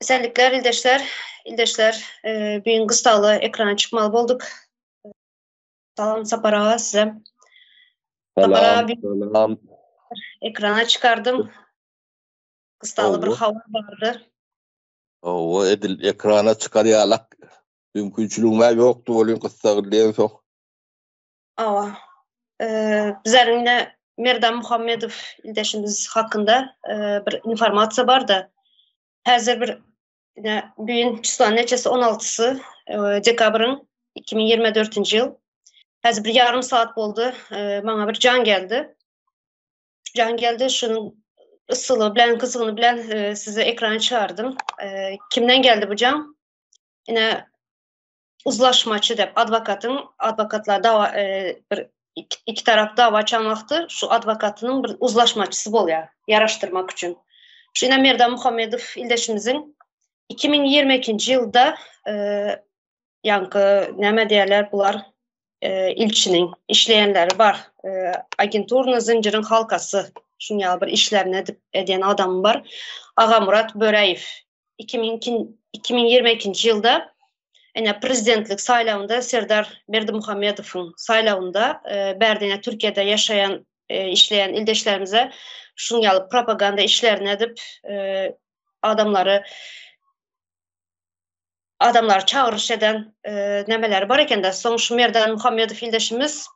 Esenlikler, ildeşler, bugün kıstalı ekrana çıkmalı olduk. Salam Sapara size. Sapara bir Selam. ekrana çıkardım. Kıstalı bir hava vardı. Edil ekrana çıkarıyalak. Mümkünçülüğüme yoktu. Olun kıstağırlayan sok. Ava. Bizlerine Merdan Muhammedov ildeşimiz hakkında bir informasiya var da. Hazır bir bugün çüslan neçesi 16'sı dekabrın 2024 yıl. Hazır bir yarım saat oldu. Bana bir can geldi. Şunun ısılı bilen, kısığını bilen size ekrana çağırdım. Kimden geldi bu can? Yine uzlaşmacı dep advokatlar dava iki taraf dava açanlaktı. Şu advokatının bir uzlaşmacısı bol ya, yaraştırmak için. Şu yine Merdan Muhammedov ildeşimizin 2022 yılda yankı neme diyorlar bular ilçinin işleyenleri var. Agenturna zincirin halkası şunyalı bir işlerini eden adam var. Ağa Murat Böreyev 2022 yılda prezidentlik saylavında Serdar Berdimuhamedov'un saylavında Berdine Türkiye'de yaşayan işleyen ildeşlerimize şunyalı propaganda işlerini edip adamlar çağırış eden nemeler var eken de sonuç Merdan Muhammedov ildeşimiz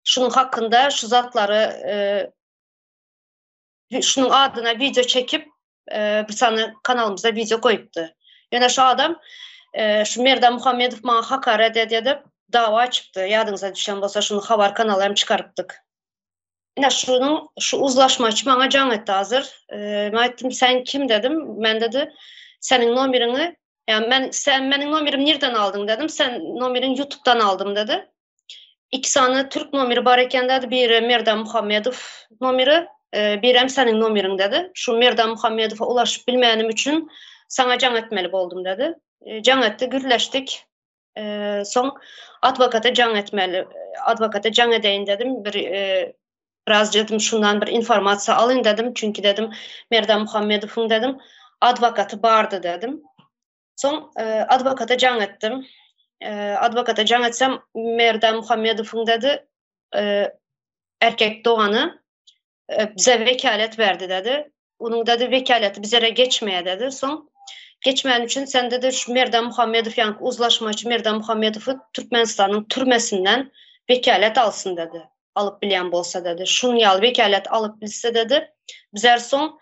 şunun hakkında şu zatları şunun adına video çekip bir tane kanalımıza video koyuptu. Yani şu adam şu Merdan Muhammedov bana hakaret edip dava açıptı. Yadınıza düşen olsa şunu haber kanallarını çıkarıptık. Yani şu uzlaşmacı bana can etti hazır. Ben ettim sen kim dedim. Ben dedi senin numaranı yani sen benim numarımı nereden aldın dedim. Sen numaranı YouTube'dan aldım dedi. İki tane Türk numarı var iken dedi. Bir Merdan Muhammedov numarı, bir hem senin numarın dedi. Şu Merdan Muhammedov'a ulaşıp bilmeyenim için sana can etmeli oldum dedi. Can etti, gürleştik. Son advokata can edeyim dedim. Biraz dedim şundan bir informasyon alayım dedim. Çünkü dedim Merdan Muhammedov'un dedim advokatı vardı dedim. Son advokata can ettim. Advokata can etsem Merdan Muhammedov'un dedi erkek doğanı bize vekalet verdi dedi. Onun dedi vekaleti bizlere geçmeye dedi. Son geçmeyen için sen dedi şu Merdan Muhammedov yani uzlaşmacı Merdan Muhammedov'u Türkmenistan'ın türmesinden vekalet alsın dedi. Alıp bilen bolsa dedi. Şun yal vekalet alıp bilse dedi. Bizler son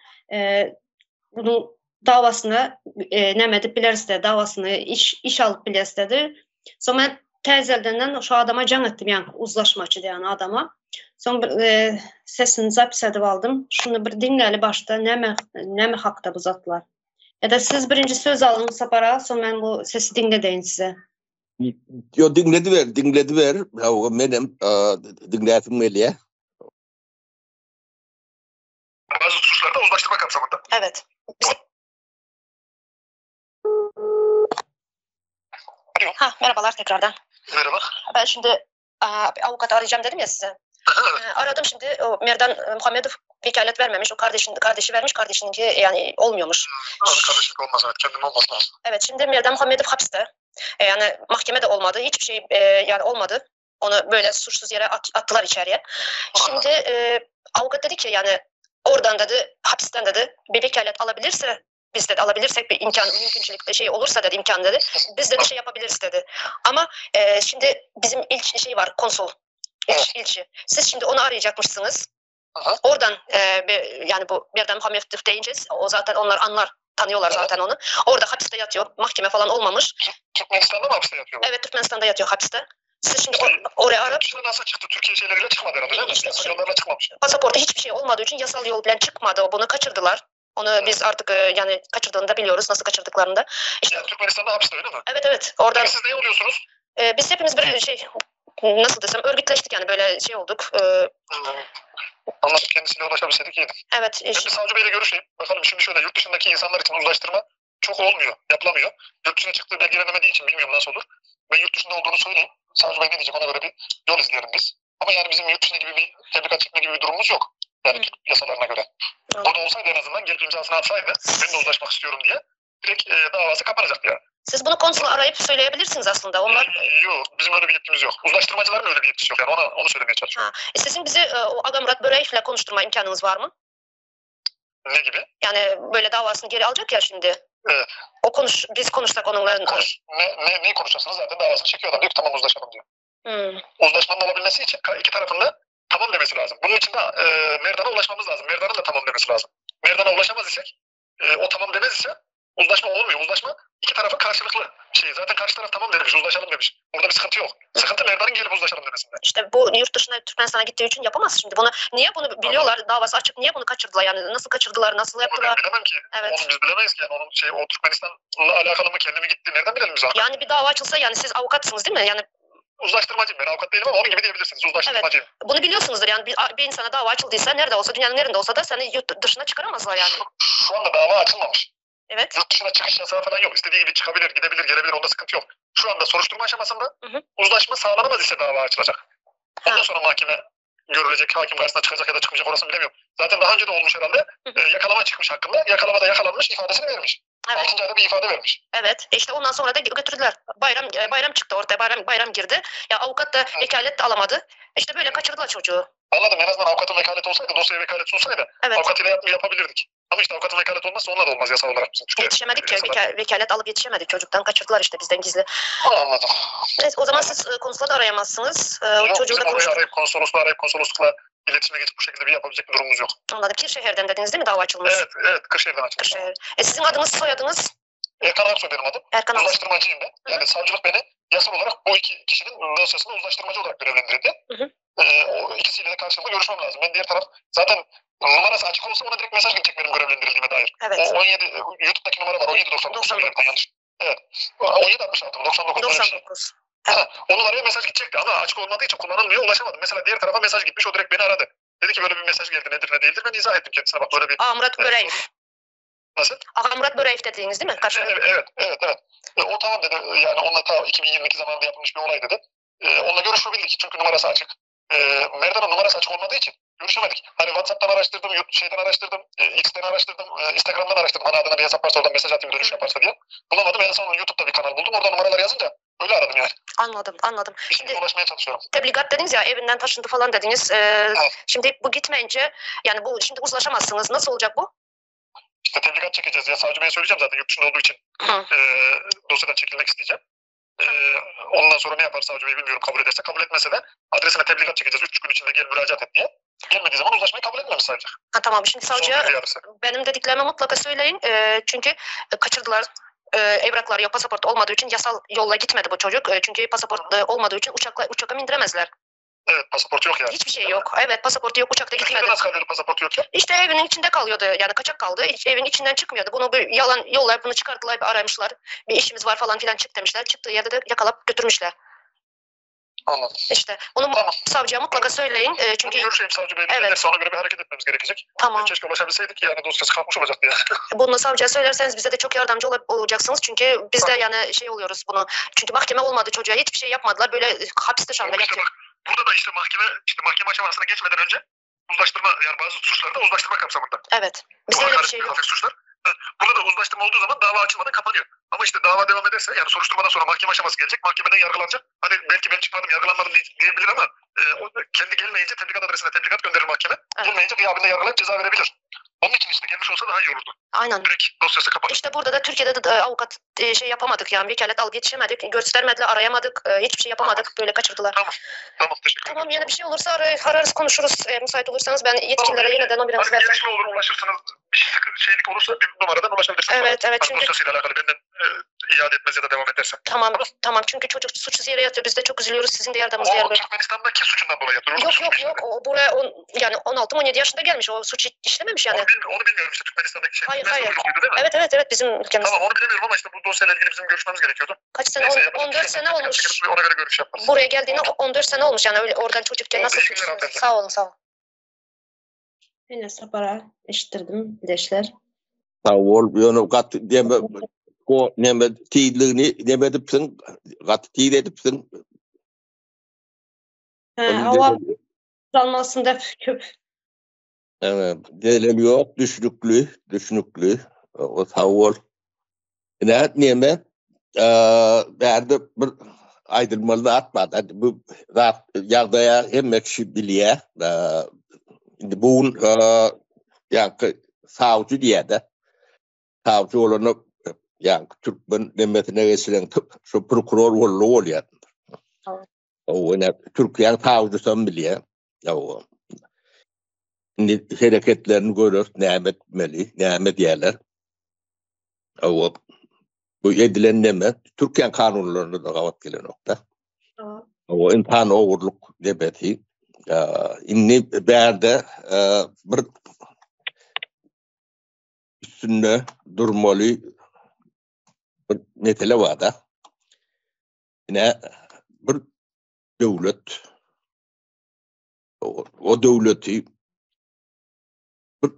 bunun davasını nemedip bileriz de davasını iş alıp bileriz dedi. Sonra ben tezelden şu adama can ettim yani uzlaşmacı yani adama. Sonra sesini zapis edip aldım. Şunu bir dinleyeli başta neme hakta bu zatlar. Ya da siz birinci söz alın Sapara, sonra ben bu sesi dinledeyin size. Yo dinledi ver. Benim dinleyetim meliye. Bazı suçlarda uzlaştırma kapsamında. Evet. Merhabalar tekrardan. Merhaba. Ben şimdi bir avukatı arayacağım dedim ya size. Aradım şimdi o Merdan Muhammedov vekalet vermemiş. O kardeşi vermiş. Kardeşininki yani olmuyormuş. Kardeşlik olmaz evet. Kendim olmaz lazım. Evet şimdi Merdan Muhammedov hapiste. Yani mahkemede olmadı. Hiçbir şey yani olmadı. Onu böyle suçsuz yere attılar içeriye. Şimdi avukat dedi ki yani oradan dedi hapisten dedi bir vekalet alabilirse biz de alabilirsek bir mümkünçülükte şey olursa dedi imkan dedi. Biz de şey yapabiliriz dedi. Ama şimdi bizim şey var konsul. İlçi. Siz şimdi onu arayacakmışsınız. Aha. Oradan yani bu Merdan Muhammedov deyince o zaten onlar tanıyorlar zaten onu. Orada hapiste yatıyor. Mahkeme falan olmamış. Türkmenistan'da mı hapiste yatıyor? Evet Türkmenistan'da yatıyor hapiste. Siz şimdi oraya arayıp nasıl çıktı? Türkiye şeyleriyle çıkmadı herhalde değil mi? İşte, Yollarla çıkmamış. Pasaporta hiçbir şey olmadığı için yasal yol bilen çıkmadı. Bunu kaçırdılar. Onu biz artık yani kaçırdığını da biliyoruz. Nasıl kaçırdıklarını da. İşte, yani Türkmenistan'da hapiste öyle mi? Evet. Oradan. Peki siz ne oluyorsunuz? Biz hepimiz bir şey nasıl desem örgütleştik yani böyle şey olduk. Anladım. Kendisine ulaşabilseydik iyiydi. Evet. Ben bir savcı beyle görüşeyim. Bakalım şimdi şöyle yurt dışındaki insanlar için uzlaştırma çok olmuyor. Yapılamıyor. Yurt dışına çıktığı belgelenemediği için bilmiyorum nasıl olur. Ben yurt dışında olduğunu söyleyeyim. Savcı bey ne diyecek ona göre bir yol izleyelim biz. Ama yani bizim yurt dışında gibi bir tebligat çekme gibi bir durumumuz yok. Yani Türk yasalarına göre. O da olsaydı en azından gelip imzasını atsaydı ben de uzlaşmak istiyorum diye direkt davası kapanacak yani. Siz bunu konsula arayıp söyleyebilirsiniz aslında. Onlar Yok, bizim öyle bir yetkimiz yok. Uzlaştırmacıların öyle bir yetkisi yok yani onu söylemeye çalışıyorum. sizin bizi o Aga Murat Böreev'le konuşturma imkanınız var mı? Ne gibi? Yani böyle davasını geri alacak ya şimdi. Evet. Biz konuşsak onunla. Ne konuşacaksınız zaten davasını çekiyor adam diyor ki tamam uzlaşalım diyor. Uzlaşmanın olabilmesi için iki tarafın da tamam demesi lazım. Bunun için de Merdan'a ulaşmamız lazım. Merdan'ın da tamam demesi lazım. Merdan'a ulaşamaz isek o tamam demez ise uzlaşma olmuyor. Uzlaşma iki tarafın karşılıklı şey. Zaten karşı taraf tamam demiş, uzlaşalım demiş. Burada bir sıkıntı yok. Sıkıntı Merdan'ın gelip uzlaşalım demesinde. İşte bu yurt dışına Türkmenistan'a gittiği için yapamaz şimdi. Niye bunu biliyorlar, davası açık, niye bunu kaçırdılar yani? Nasıl kaçırdılar, nasıl yaptılar? Onu ben bilemem ki. Evet. Onu biz bilemeyiz ki yani. O Türkmenistan'la alakalı mı, kendi mi gitti, nereden bilelim biz? Yani bir dava açılsa yani siz avukatsınız değil mi? Yani uzlaştırmacıyım, ben avukat değilim ama onun gibi diyebilirsiniz. Uzlaştırmacıyım. Evet. Bunu biliyorsunuzdur yani bir insana dava açıldıysa nerede olsa, dünyanın nerede olsa da seni yurt dışına çıkaramazlar yani. Şu anda dava açılmamış. Evet. Yurt dışına çıkış yasağı falan yok. İstediği gibi çıkabilir, gidebilir, gelebilir. Onda sıkıntı yok. Şu anda soruşturma aşamasında uzlaşma sağlanamaz ise dava açılacak. Ondan sonra mahkeme görülecek, hakim karşısına çıkacak ya da çıkmayacak, orasını bilemiyorum. Zaten daha önce de olmuş herhalde. Yakalama çıkmış hakkında. Yakalamada yakalanmış, ifadesini vermiş. Evet. 6. ayda bir ifade vermiş. Evet. İşte ondan sonra da götürdüler. Bayram çıktı ortaya. Bayram girdi. Ya avukat da vekalet de alamadı. İşte böyle kaçırdılar çocuğu. Anladım. En azından avukatın vekaleti olsaydı, dosyaya vekalet sunsaydı avukatıyla yapabilirdik. Ama işte avukatın vekalet olmazsa onunla da olmaz yasal olarak. Yetişemedik ki. Vekalet alıp yetişemedik. Çocuktan kaçırdılar işte bizden gizli. Anladım. Evet, o zaman siz konsolosla arayamazsınız. Yok, bizim orayı arayıp konsoloslukla iletişime geçip bu şekilde bir yapabilecek bir durumumuz yok. Anladım. Kırşehir'den dediniz değil mi dava açılmış? Evet. Kırşehir'den açılmış. Kırşehir. Sizin adınız, soyadınız? Erkan Aksoy benim adım. Erkan Aksoy. Uzlaştırmacıyım ben. Yani savcılık beni yasal olarak bu iki kişinin dosyasında uzlaştırmacı olarak görevlendirdi. O ikisiyle de karşılıklı görüşmem lazım. Ben diğer taraf zaten numarası açık olsa ona direkt mesaj gidecek benim görevlendirildiğime dair. Evet. O 17 YouTube'daki numara var. 1799. Yanlış. Evet. 1766 mı? 99. O numaraya mesaj gidecekti ama açık olmadığı için kullanılmıyor, ulaşamadım. Mesela diğer tarafa mesaj gitmiş, o direkt beni aradı. Dedi ki böyle bir mesaj geldi, nedir ne değildir, ben izah ettim kendisine, bak böyle bir... Aga Murat Böreev. Nasıl? Aga Murat Böreev dediğiniz değil mi? Evet. O tamam dedi, yani onunla ta 2022 zamanında yapılmış bir olay dedi. Onunla görüşebildik çünkü numarası açık. Merdan'ın numarası açık olmadığı için görüşemedik. Hani WhatsApp'tan araştırdım, X'ten araştırdım, Instagram'dan araştırdım. Hani adına bir hesap varsa oradan mesaj atayım, dönüş yaparsa diye. Bulamadım, en son YouTube'da bir kanal buldum. Orada numaraları yazınca öyle aradım yani. Anladım. Şimdi ulaşmaya çalışıyorum. Tebligat dediniz ya, evinden taşındı falan dediniz. Şimdi bu gitmeyince yani bu şimdi uzlaşamazsınız. Nasıl olacak bu? İşte tebligat çekeceğiz ya. Savcı Bey'e söyleyeceğim zaten yurt dışında olduğu için. Dosyadan çekilmek isteyeceğim. Ondan sonra ne yapar savcı bey bilmiyorum, kabul ederse. Kabul etmese de adresine tebligat çekeceğiz. 3 gün içinde gel müracaat et diye. Gelmediği zaman uzlaşmayı kabul etmemiş savcı. Tamam, şimdi savcıya benim dediklerimi mutlaka söyleyin. Çünkü kaçırdılar. Evrakları yok, pasaport olmadığı için yasal yolla gitmedi bu çocuk. Çünkü pasaport olmadığı için uçakla indiremezler. Evet, pasaport yok yani. Hiçbir şey yok. Evet, pasaportu yok, uçakta gitmedi. Türkiye'de nasıl kalıyordu pasaportu yok ya? İşte evinin içinde kalıyordu. Yani kaçak kaldı. Hiç evin içinden çıkmıyordu. Bunu bir yalan yollar, bunu çıkarttılar, bir aramışlar. Bir işimiz var falan filan, çık demişler. Çıktığı yerde de yakalap götürmüşler. Anladım. İşte bunu savcıya mutlaka söyleyin. Çünkü görüşeyim savcı beyle. Evet. Ona göre bir hareket etmemiz gerekecek. Tamam. Keşke ulaşabilseydik yani dosyası kalkmış olacaktı yani. Bunu savcıya söylerseniz bize de çok yardımcı olacaksınız. Çünkü biz de yani şey oluyoruz bunu. Çünkü mahkeme olmadı çocuğa. Hiçbir şey yapmadılar. Böyle hapiste şu anda yatıyor. Burada da işte mahkeme aşamasına geçmeden önce uzlaştırma, yani bazı suçlarda uzlaştırma kapsamında. Evet. Bizde öyle bir şey yok. Hafif suçlar. Burada da uzlaştırma olduğu zaman dava açılmadan kapanıyor. Ama işte dava devam ederse, yani soruşturmadan sonra mahkeme aşaması gelecek. Mahkemeden yargılanacak. Hani belki ben çıkmadım, yargılanmadım diyebilir ama kendi gelmeyince tebligat adresine tebligat gönderir mahkeme. Evet. Bulmayınca gıyabında yargılanıp ceza verebilir. Onun için işte gelmiş olsa daha iyi olurdu. Aynen. Direkt dosyası kapanır. İşte burada da Türkiye'de de avukat şey yapamadık yani, vekalet alıp yetişemedik. Göstermediler, arayamadık. Hiçbir şey yapamadık. Böyle kaçırdılar. Tamam, teşekkür ederim. Tamam, yani bir şey olursa ararız, konuşuruz. Müsait olursanız ben yetkililere yeniden o biraz vereceğim. Gelişme olur, ulaşırsınız. Bir şeylik olursa bir numaradan ulaşabilirsiniz. Evet. Çünkü dosyasıyla alakalı benden iade etmez ya da devam edersen. Tamam. Çünkü çocuk suçsuz yere yatıyor. Biz de çok üzülüyoruz. Sizin de yardımınızı O Türkmenistan'daki suçundan dolayı yatıyor. Yok. O buraya yani 16-17 yaşında gelmiş. O suç işlememiş yani. Onu bilmiyorum işte, Türkmenistan'daki şey. Hayır. Evet, bizim ülkemizde. Tamam, onu bilemiyorum ama işte bu dosyayla ilgili bizim görüşmemiz gerekiyordu. Kaç sene? 14 sene olmuş. Ona göre görüş yaparız. Buraya geldiğine 14 sene olmuş yani, öyle oradan çocukken nasıl suçsuz? Sağ olun. Yine sabara eşittirdim bileşler. Sağ ol. Yani kat deme o neme tiyliğini demedipsin. Kat tiyledipsin. Hava almasında köp. Evet. Delem yok. Düşnüklü. O sağ ol. Neme berde bir aydırmalı atmadı. Bu zat yağdaya emmekşi biliye. Indi buun yani savcı diye de savcı olanı yani Türkmen demetine geçilen şu prokuror oluyor. O ne Türkiye savcısı biliye. O hareketlerini görür, Nimet yerler. O bu edilen neme Türkiye kanunlarında da kavat gelen nokta. O insan oğurluk debeti. İnni berde bir üstünde durmalı bir metele var da. Yine bir devlet o devleti bir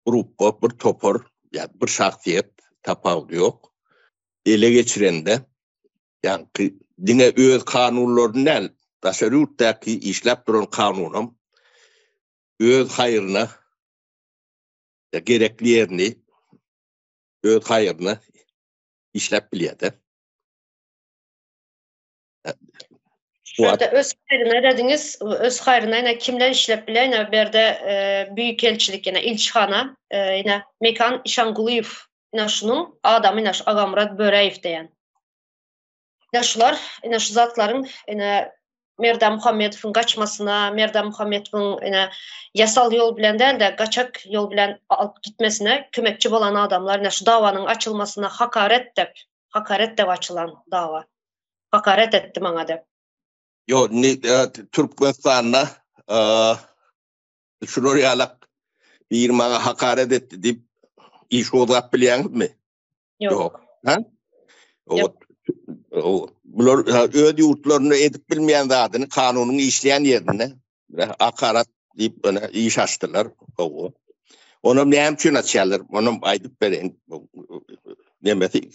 grupa, bir topar, yani bir şahsiyet tapağı yok. Ele geçirende yani dine öz kanunlarından tasarruftaki işlep duran kanunum öz hayırına gerekli yerini öz hayırına işlep biliyede. Şurada öz hayrına dediniz, öz hayrına yine kimler işlep bile yine berde büyük elçilik yine ilçhana yine Mekan İşanguluyev yine şunun adamı yine Ağamurad Böreyev deyen. Yine şular yine şu zatların yine Merda Muhammedov'un kaçmasına, Merda Muhammedov'un yine yasal yol bilen değil de kaçak yol bilen alıp gitmesine kömekçi olan adamlar yine şu davanın açılmasına hakaret de açılan dava. Hakaret etti bana de. Yo Türkmenistan'la şurayalak bir bana hakaret etti deyip iş olacak bilen mi? Yok. Ha? Bunlar öde yurtlarını edip bilmeyen adını kanunun işleyen yerine hakaret deyip bana iş açtılar. Onun ne için açıyorlar? Onun aydıp verin. Demesi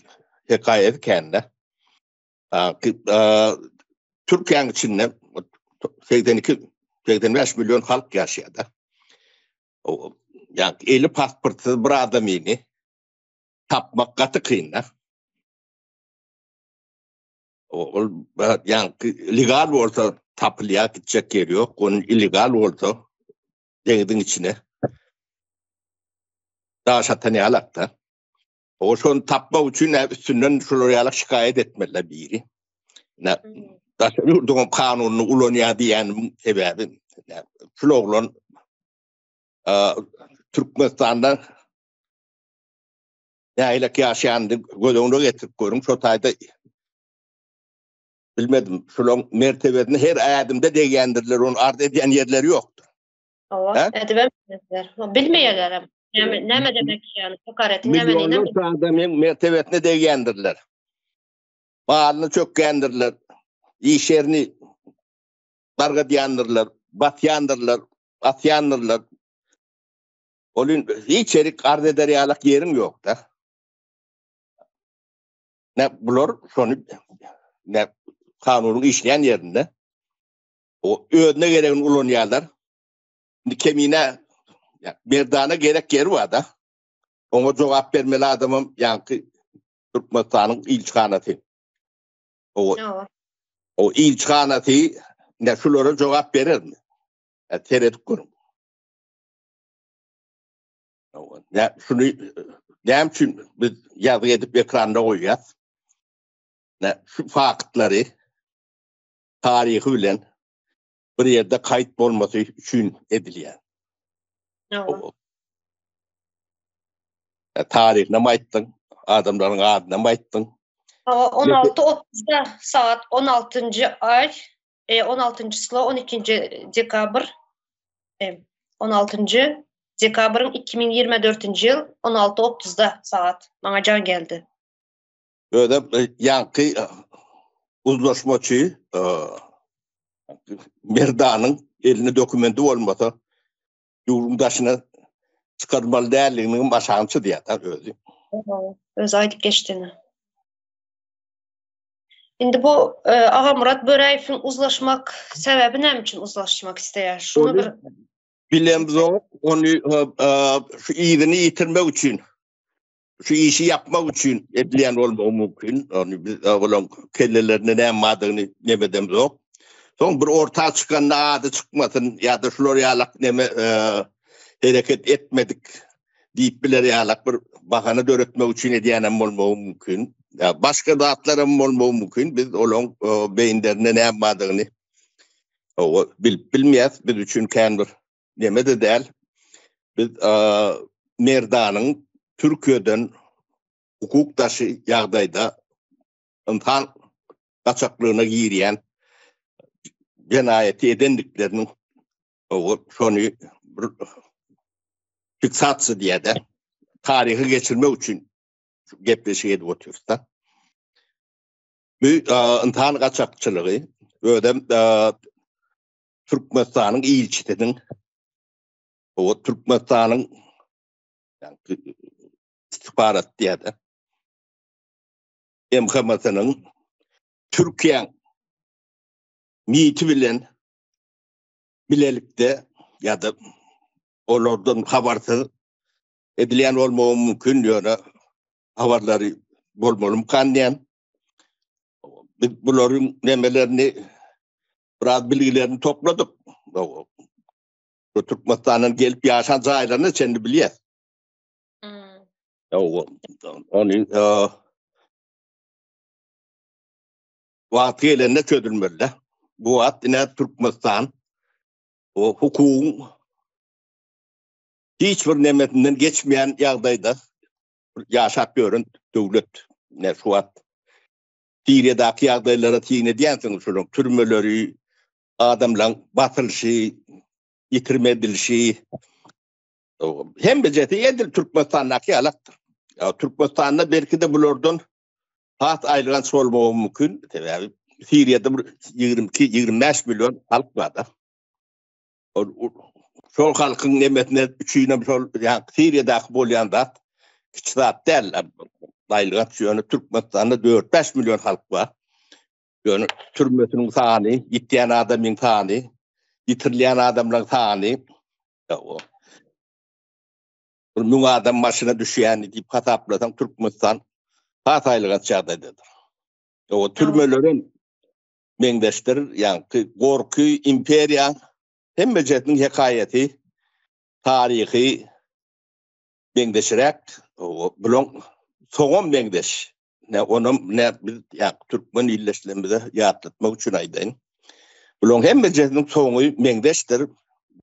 hikayet kendine. Türkiye'nin içinde 85 milyon halk yaşadı. Yani 50 pasportsuz bir adamını tapmak katı kıyınlar. Yani legal olsa tapılıya gidecek yer yok. Onun illegal olsa denizin içine daha şatanı alakta. O son tapma için üstünden şuraya şikayet etmeliler biri. Yurdun kanununu ulanıyor diyen sebebi. Şuloğlan Türkmenistan'da yaylak yaşayandı gözünü getirip görüm. Şu tayda bilmedim. Şuloğun mertebesini her adımda degendirler. Onun art eden yerleri yoktu. Allah edemezler. Bilmeyeler. Ne demek yani? Hakaretin ne meni? Milyonlar adamın mertebesini degendirler. Bağını çok gendirler. İş yerini darga diyandırlar. Batyandırlar. Atyandırlar. Onun hiç erik art eder yalak yerim yok da. Ne bulur sonu ne kanunun işleyen yerinde o önüne gereken ulanıyorlar. Kemine merdana gerek yeri var da. Ona cevap vermeli adamım yankı Türkmenistan'ın ilçhanatı. O ilçhanatı ne şulara cevap verir mi? Tereddüt kurum. Ne şunu ne için biz yazı edip ekranda koyuyoruz. Ne şu faktları tarihi bilen bir yerde kayıt olması için ediliyor. Tarihine mi ayttın? Adamların adına mı ayttın? 16.30'da saat 16. ay 16. sıla 12. dekabr 16. dekabrın 2024 yıl 16.30'da saat bana can geldi. Böyle yankı uzlaşmacı Merda'nın eline dokumenti olmasa yurttaşına çıkarmalı değerliğinin başağınçı diye özü. Öz aydık geçtiğini. Şimdi bu Ağamurad Böreyev'in uzlaşmak sebebi ne için uzlaşmak isteyer? Şunu bir bilemiz o onu şu iyiliğini yitirmek için şu işi yapmak için edilen olmağı mümkün. Onu biz olan kellelerine ne madığını nemedemiz yok. Son bir orta çıkan adı çıkmasın ya da şular yalak neme hareket etmedik deyip biler yalak bir bakanı döretmek için ediyenem olmağı mümkün. Ya başka dağıtlarım olmağı mümkün. Biz olan beyinlerine ne madığını bilmeyiz. Biz için kendi neme de değil. Biz Merdan'ın Türkiye'den hukuk taşı yağdayda insan kaçaklığına giriyen cinayeti edendiklerinin sonu fiksatsı diye de tarihi geçirme için gepleşi edip oturuyoruz da. Bu insan kaçakçılığı ödem Türkmenistan'ın ilçitinin Türkmenistan'ın yani, istihbarat diye de MKM'sinin Türkiye'nin miyiti bilen bilelikte ya da onlardan habersiz edilen olmağı mümkün diyor. Haberleri bolmalım kandiyen. Biz bunların nemelerini biraz bilgilerini topladık. Türkmenistan'ın gelip yaşan zahirlerini kendi biliyor. Onun vaktiyelerine çözülmeli. Bu vaktine Türkmenistan o hukukun hiçbir nemetinden geçmeyen yağdayda yaşap görün devlet ne şu an Suriye'deki yağdaylara tiyine diyensiniz şunun türmeleri adamla batılışı yitirme edilişi hem beceti edil Türkmenistan'daki alaktır. Ya Türkmenistan'da belki de bulurdun taht ayrılan solmağı mümkün. Tabii Suriye'de 22-25 milyon halk var da. Sol halkın nemetine üçüne yani Suriye'deki bolyanda küçük derler. Ayrılan yönü Türkmenistan'da 4-5 milyon halk var. Yani türmesinin sani, gittiyen adamın sani, yitirilen adamların sani. Bunun adam başına düşen deyip hataplasan Türkmenistan hataylığa çağdaydıdır. O türmelerin mendeştir, yani korku, imperiya, hem mecetin hikayeti, tarihi mendeşirek, bunun soğun mendeş. Ne onun ne bir Türkmen illeşlerimize yatlatmak için aydın. Bunun hem mecetin soğunu mendeştir.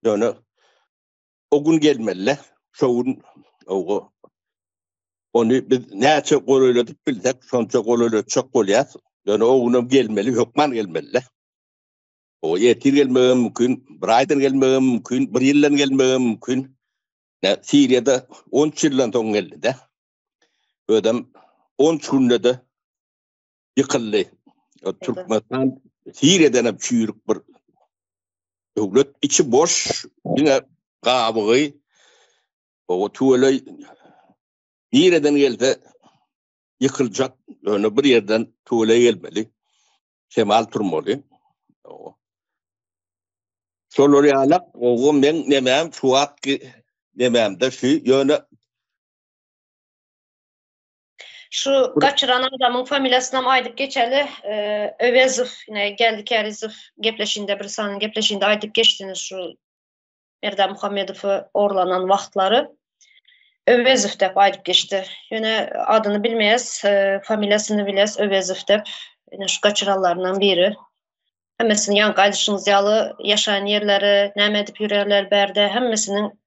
Yani o gün gelmeli. Şoğun onu biz ne çok oluyordik bilsek, sonuçta oluyor çok oluyor. Yani oğlum gelmeli, hükman gelmeli. O yetir gelmeye mümkün, bir aydan gelmeye mümkün, bir yıldan gelmeye mümkün. Suriye'de 10 yıldan son geldi de. Ödem 10 günde de yıkıldı. Türkmenistan Suriye'den hep çürük bir devlet. İçi boş, yine kabığı. O tuğla nereden geldi yıkılacak. Yani bir yerden tuğla gelmeli. Kemal Turmalı. Soları alak, oğlum ben nemem şu at ki nemem de şu yönü. Şu kaçıran adamın familyasından aydıp geçeli Övezov yine geldik Erizov gepleşinde bir sanın gepleşinde aydıp geçtiniz şu Merdan Muhammedov'u orlanan vaxtları. Övezov dep aydıp geçti. Yine adını bilmeyiz, familyasını bileyiz Övezov dep. Yine şu kaçıranlarından biri. Hemmesinin yan qaydışınız yalı yaşayan yerleri, nem edip yürürler berde, hemmesinin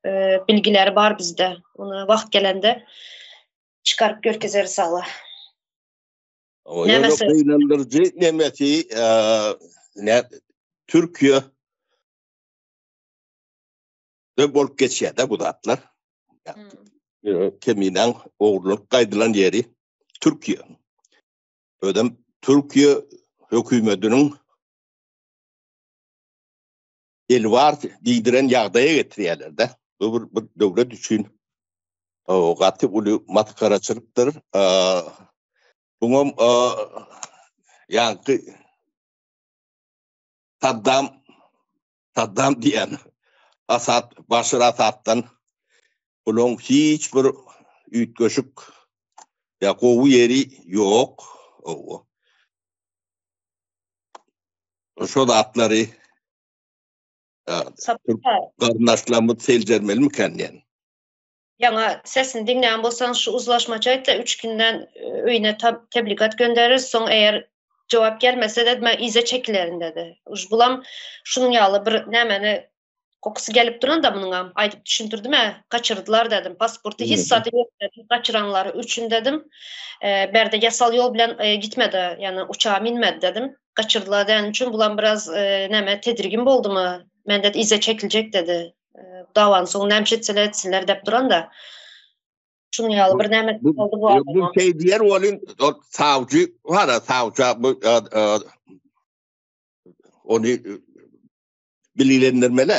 bilgileri var bizde. Onu vaxt gelende çıkarıp görkezeri sağla. Nemesi inandırıcı nemeti Türkiye de bolup geçiyor da bu datlar. Keminen oğurluk kaydılan yeri Türkiye. Ödem Türkiye hükümetinin el var deydiren yağdaya getiriyorlar da. Bu bir devlet için o katı ulu matkaraçılıktır. Bunun yani Saddam diyen Asad, Başar Asad'dan bunun hiçbir üytgöşük Ya kovu yeri yok. O. Şu da atları kardeşlerimiz selcermeli mi kendiyen? Yana sesini dinleyen bolsan şu uzlaşmacaydı da 3 günden öyüne tebligat gönderir. Son eğer cevap gelmese de ben ize çekilerin dedi. Bulam şunun yalı bir nemeni kokusu gelip duran da bunun aydıp düşündürdüm kaçırdılar dedim. Pasportu hiç satı yok dedim. Kaçıranları 3'ün dedim. Berde yasal yol bilen gitmedi. Yani uçağa minmedi dedim. Kaçırdılar dedim için bulam biraz neme tedirgin oldu mu? Ben de ize çekilecek dedi. Davanın sonu nemşetseler etsinler dep duran da şunu yalı bir nemet oldu bu adama. Bu şey diğer olun savcı var ya savcı bu onu bilgilendirmeli.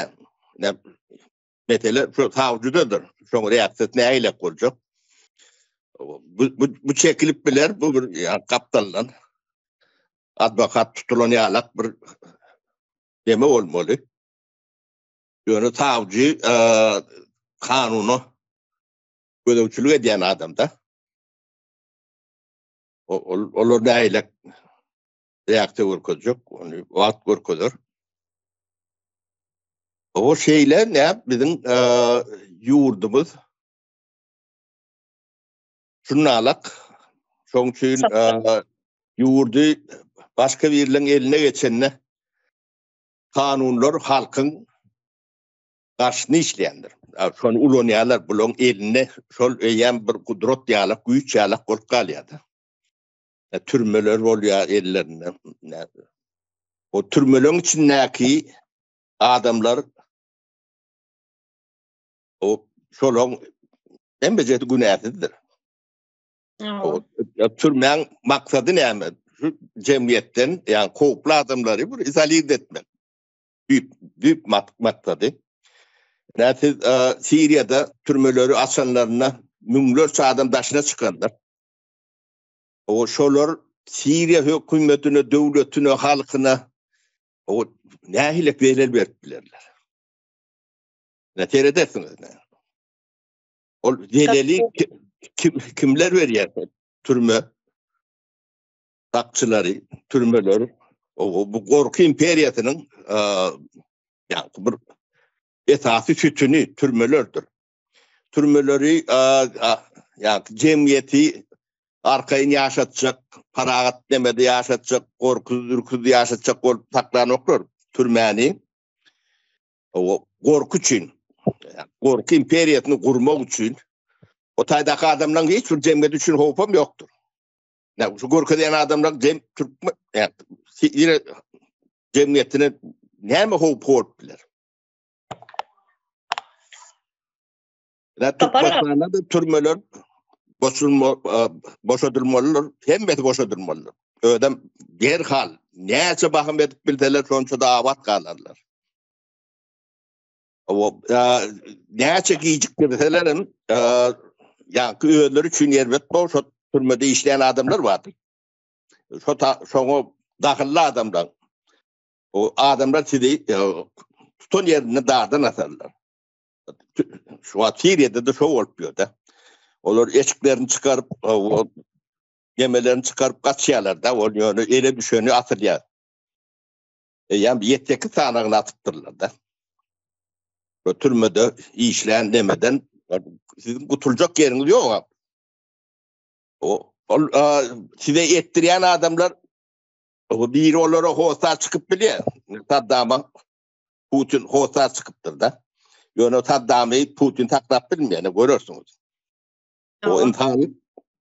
Mesela şu savcıdadır. Şu reaksiyet neyle kuracak? Bu çekilip bilir bu bir yani kaptanla advokat tutulan yalak bir deme olmalı. Yani savcı kanunu gözevçülük eden adam da olur neyle reaktör kuracak, onu vaat kurulur. O şeyler ne bizim yurdumuz şunu alak. Çünkü yurdu başka birinin eline geçenine kanunlar halkın karşını işleyendir. Şonu ulonyalar bulun eline şol eyen bir kudret yalak, güç yalak korkal yadı. Türmeler oluyor ellerine. O türmelerin içindeki adamlar o şolun en beceri günahıdır. O türmen maksadı ne? Şu cemiyetten yani kovuklu adamları bu izale etmek. Büyük maksadı. Neyse Suriye'de türmeleri açanlarına mümlerce adam taşına çıkarlar. O şolar Suriye hükümetine, devletine, halkına o nehilik veriler verdilerler. Ne teredesiniz ne? O delili kimler veriyor? Türme takçıları, türmeleri. Bu korku imperiyatının yani bir esası sütünü türmelerdir. Türmeleri yani cemiyeti arkayını yaşatacak, paragat demedi yaşatacak, korku yaşatacak taklanoklar türmeni. O korku için, yani korku imperiyatını kurmak için o taydaki adamların hiçbir cemiyet için hopam yoktur. Yani şu korku diyen adamlar yani yine cemiyetine ne mi hop bilir? Yani Türk vatanına da türmeler boşadılmalılar, hem de boşadılmalılar. Ödem derhal neyse bakım edip bildiler sonuçta davat kalırlar. O neyse giyecek bildilerin yani öğüleri için yerbet boş türmede işleyen adamlar vardır. Şu dahilli adamlar o adamlar sizi tutun yerine dağdan atarlar. Şu an Suriye'de de şu oluyor da. Onlar eşiklerini çıkarıp yemelerini çıkarıp kaçıyorlar da onu ele düşeni atılıyor. Yani bir yetteki sağlığını atıptırlar da. Türmede işleyen demeden sizin kurtulacak yeriniz yok. Size ettiren adamlar bir onlara hosta çıkıp biliyor. Saddam'a Putin hosta çıkıptır da. Yani Saddam'ı Putin taklap bilmiyor. Görürsünüz. O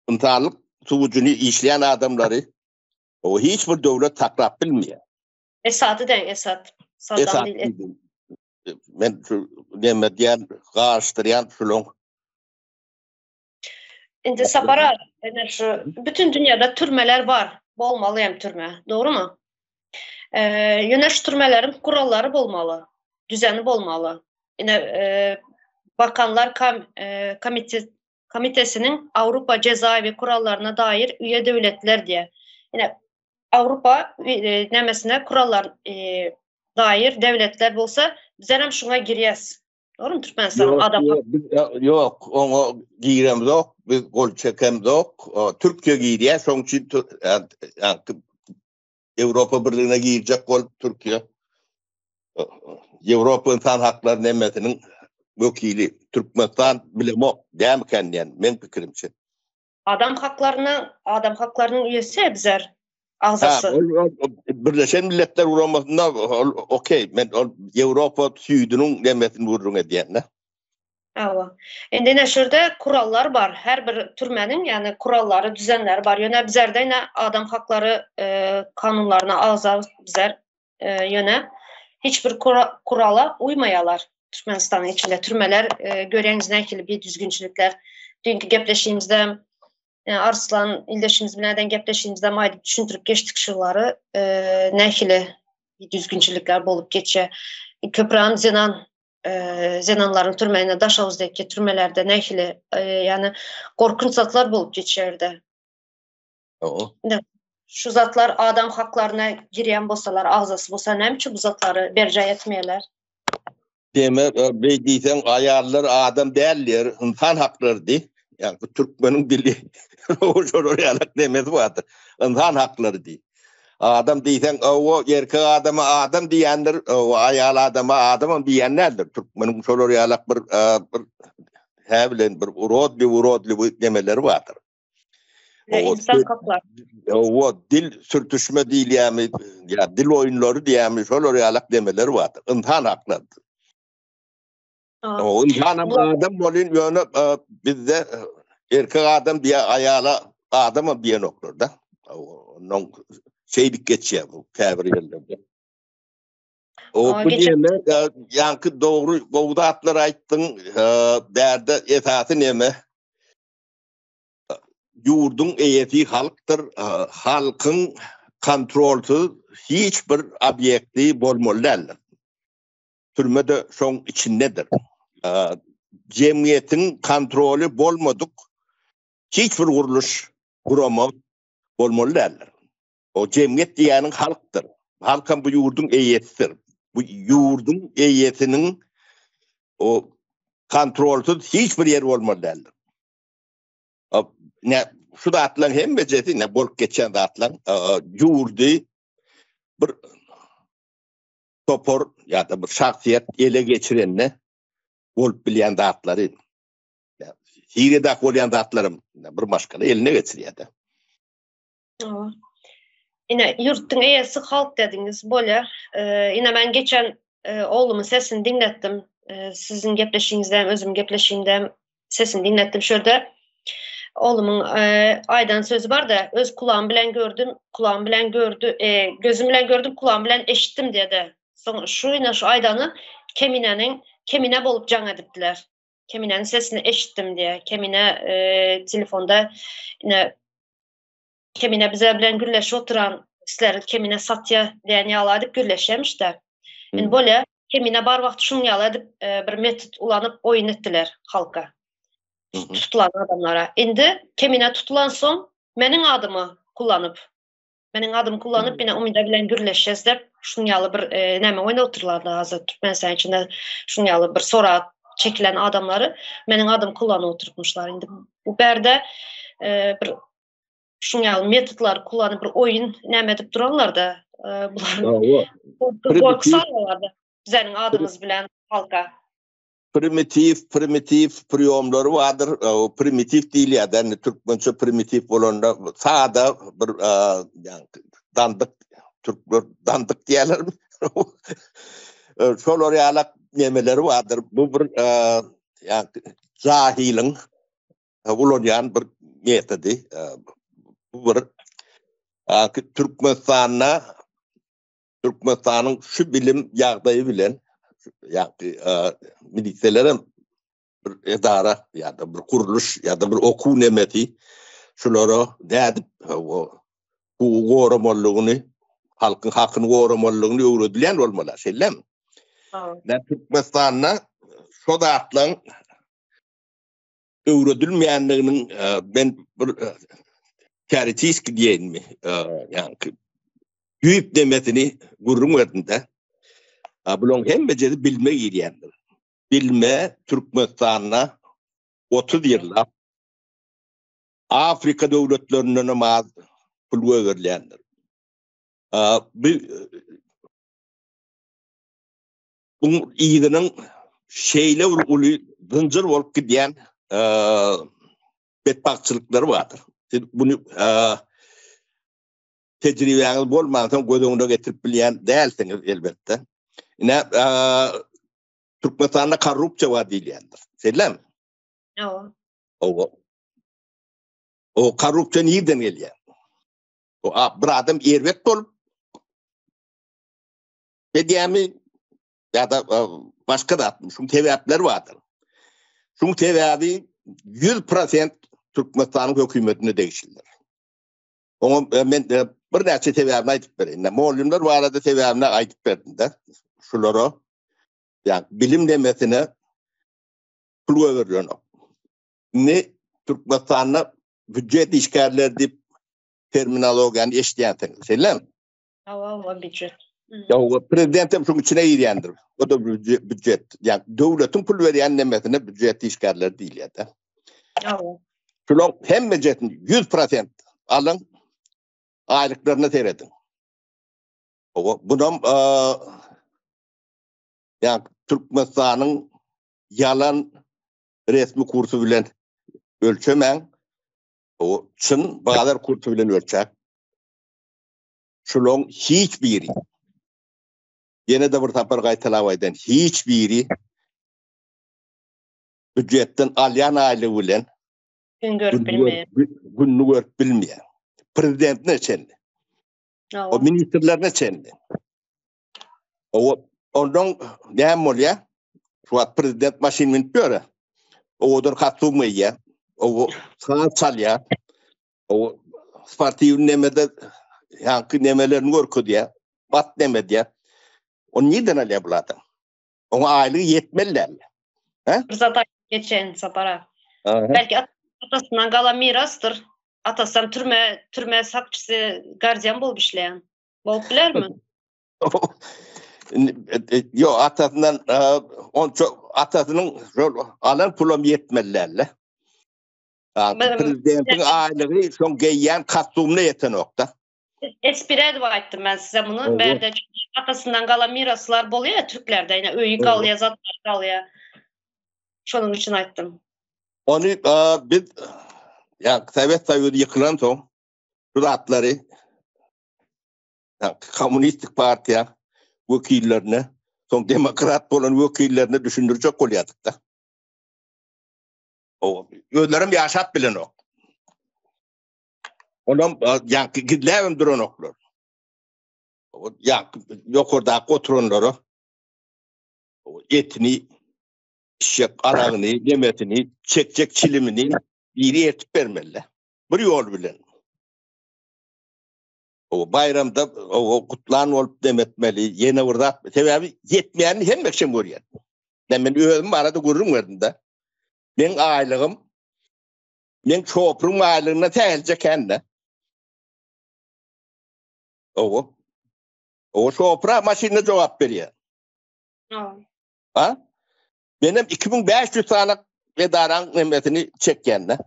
intiharlık suçunu işleyen adamları o hiçbir devlet taklap bilmiyor. Esad'ı den Esad. Saddam değil. Ben deme diyen karşılayan şulun. Şimdi Sapara şu bütün dünyada türmeler var. Olmalı hem türme. Doğru mu? Yöneş türmelerin kuralları olmalı. Düzeni olmalı. Yine Bakanlar Komitesi'nin Avrupa cezaevi kurallarına dair üye devletler diye. Yine Avrupa nemesine kurallar dair devletler olsa biz hem şuna giriyez. Doğru mu? Türkmenistan'ın adam Yok, onu giyiremiz yok, biz gol çekemiz yok. Türkiye giydiye, son için Avrupa Birliği'ne giyirecek gol Türkiye. Avrupa İnsan Hakları Nemeti'nin vekili Türkmenistan bilemok, değil mi kendiyen? Men fikrimçe. adam haklarının üyesi bizler ağzası. Birleşen Milletler Uğramasında okey. Men Avrupa Süydünün nemetini vururun ediyen. Ava. Indi neşirde kurallar var. Her bir türmenin yani kuralları, düzenleri var. Yöne bizlerde yine adam hakları kanunlarına ağza bizler yöne hiçbir kurala uymayalar. Türkmenistan'ın içinde türmeler görenizden ikili bir düzgünçülükler. Dünkü gepleşiğimizde Arslan ildeşimiz bilen gepleşiğimizde maydı düşündürüp geçtik şunları nekili bir düzgünçülükler bolup geçe. Köprağın Zenanların türmeğine Daşavuzdaki türmelerde nekili yani korkunç zatlar bolup geçerdi. Şu zatlar adam haklarına giren bolsalar, ağzası bolsa nemçi bu zatları berca etmeyeler. Demek beydiýsen ayarlar adam değerler, insan hakları di. Yani Türkmenin dili o şoralak demesi vardır. İnsan hakları di. Adam diýsen o erkek adama adam diýenler, o ayal adama adam diýenlerdir. Türkmenin şoralak bir häbilen bir urodly demeleri vardır. İnsan hakları. O dil sürtüşme diýýämi, ya dil oyunları diýýämi şoralak demeleri vardır. İnsan hakları. O insan adam bolun yönü bizde erkek adam diye ayala adama diýen oklar da. Onun şeylik geçiyor bu käbir yerlerde. O bu diýene yankı doğru gowdatlar aýtdyň derde esasy neme? Yurdun eýeti halktyr. Halkın kontrolsüz hiç bir obyekti bolmalylar. Türmede şoň içindedir. Cemiyetin kontrolü bolmadyk. Hiç bir guruluş kuramam bolmalylar. O cemiyet diýäniň halktyr. Halkam bu yurdun eýetidir. Bu yurdun eýetiniň o kontrolsüz hiç bir yer bolmalylar. Ne şu da atlan hem beceti ne bolup geçen de atlan yurdu bir topor ya da bir şahsiyet ele geçirenle bolup bilýän datlary. Hire bolýan datlarym bir başkana eline geçirýärdi. Yine yurtun eýesi halk dediniz bolýar. Yine men geçen oğlumun sesini dinlettim. Sizin gepleşiňizden, özüm gepleşiňimden sesini dinlettim. Şöyle oğlumun aydan sözü var da öz kulağım bilen gördüm, kulağım bilen gördü, gözüm bilen gördüm, kulağım bilen eşittim dedi. Sonra şu aydanı Kemine bolup can edipdiler. Keminenin sesini eşittim diye. Kemine telefonda yine Kemine bize bilen gürleşip oturan sizler Kemine satya diyen yaladık gürleşemiş de. Yani böyle Kemine bar vaxt şunu yaladıp bir metod ulanıp oyun ettiler halka. Tutulan adamlara. Indi Kemine tutulan son menin adımı kullanıp yine umida bilen gürleşeceğiz de şunu yalı bir neme oyna oturlardı hazır Türkmenistan içinde şunu yalı bir sonra çekilen adamları menin adım kullanıp oturtmuşlar. Indi bu berde bir şunu yalı metodlar kullanıp bir oyun neme edip durarlar da bunlar korku sarıyorlardı. Bizlerin adımız bilen halka. Primitif priyomları vardır. O primitif değil ya da Türkmençe primitif bolanda sağda bir dandık Türkler dandık diyorlar mı? Şol orayalak nemeleri vardır. Bu bir yani cahilin ulanyan bir metodu. Bu bir Türkmenistan'ın şu bilim yağdayı bilen yani militelerin bir edara ya da bir kuruluş ya da bir oku nemeti şulara dädip bu goramallygyny halkın hakkını goramallygyny öwredilen bolmalar şellem. Ben Türkmenistan'a şu da atlan öwredilmeýänliginiň ben bir karakteristik diýenmi yani büyük demetini gurrun verdinde. Bulon hem beceri bilme gidiyendir. bilme Türkmenistan'a 30 yılla Afrika devletlerinden namaz pul verilýändir. Bu iyidinin şeyle uly zıncır bolup gidýän betbakçylykları vardır. Bunu tecrübeňiz bolmasa gözüňize getirip bilýän dälsiňiz elbetde. Ine Türkmenistanda korrupsiýa var diýilýändir. Selam. O korrupsiýa nirden gelýär? O bir adam erwet bolup edýämi ýa-da başga da şuň sebäpler bardyr. Şuň sebäbi 100% Türkmenistanyň hökümetine degişildir. Oňa men bir näçe sebäbini aýdyp berýän. Mollumlar bu arada sebäbini aýdyp berdiler. Şulara ýa bilim demesine pul berýän. Ne Türkmenistanyň büdjet işgärleri diýip terminologiýany eşitýänsiň. Selam. Büdjet. Ya o prezidentim şunun içine girýändir. O da büdjet. Yani devletin pul berýän nemesine büdjet işgärleri diýilýär. Şular hemme jetin 100% alın aylıklarına seyredin. Bunun yani Türkmenistan'ın yalan resmi kursu bilen ölçemen o çın bağlar kursu bilen ölçek. Şular hiçbiri yine de bir tapar gaytalavaydan hiçbiri büdjetten alyan aylığı bilen gün görüp bilmeýär. Prezident ne çendi? O ministrler ne çendi? O ondan näme bolýar? Şu prezident maşin minip ýöre. O odar katulmaýar. O saat çalýar. O partiýa nemede ýa-ki nemelerini görkezýär. Bat nemedýär. O niden alýar bu adam? Oňa aýlygy yetmeliler. Zaten geçen sapara. Belki atasından galan mirastır. Atasından türme sakçısı gardiyan bolup işleyen. Bolup biler mi? Yo atasından atasının alan pulum yetmelilerle. Prezidentin aýlygy şoň geýýän kastumna yeten nokta. Espri edip aýtdym ben size bunu. Berde atasından galan miraslar bolýar ya Türklerde. Ýene öýü galýa, zatlar galýa. Şonuň üçin aýtdym. Onu biz ya Sovet Soýuzy ýykylan soň şu zatlary Kommunistik partiýa wekillerine, soň demokrat bolan wekillerine düşündirjek bolýardyk da. O özlerim ýaşap bilen ok. Onam ýa-ki gidläbim duranoklar. O ýokurda oturanlary etini şek aragyny, demetini, çekçek çilimini biri etip bermeli. Bir ýol bilen. O bayramda o kutlan olup demetmeli, ýene burada sebäbi yetmeýän hemme kim görýär. Men özüm arada görürüm verdim-de. Men aýlygym men çoprun aýlygyna täze kende. O çopra maşinine jogap berýär. Benim 2500 tane edaran nemesini çekkenle.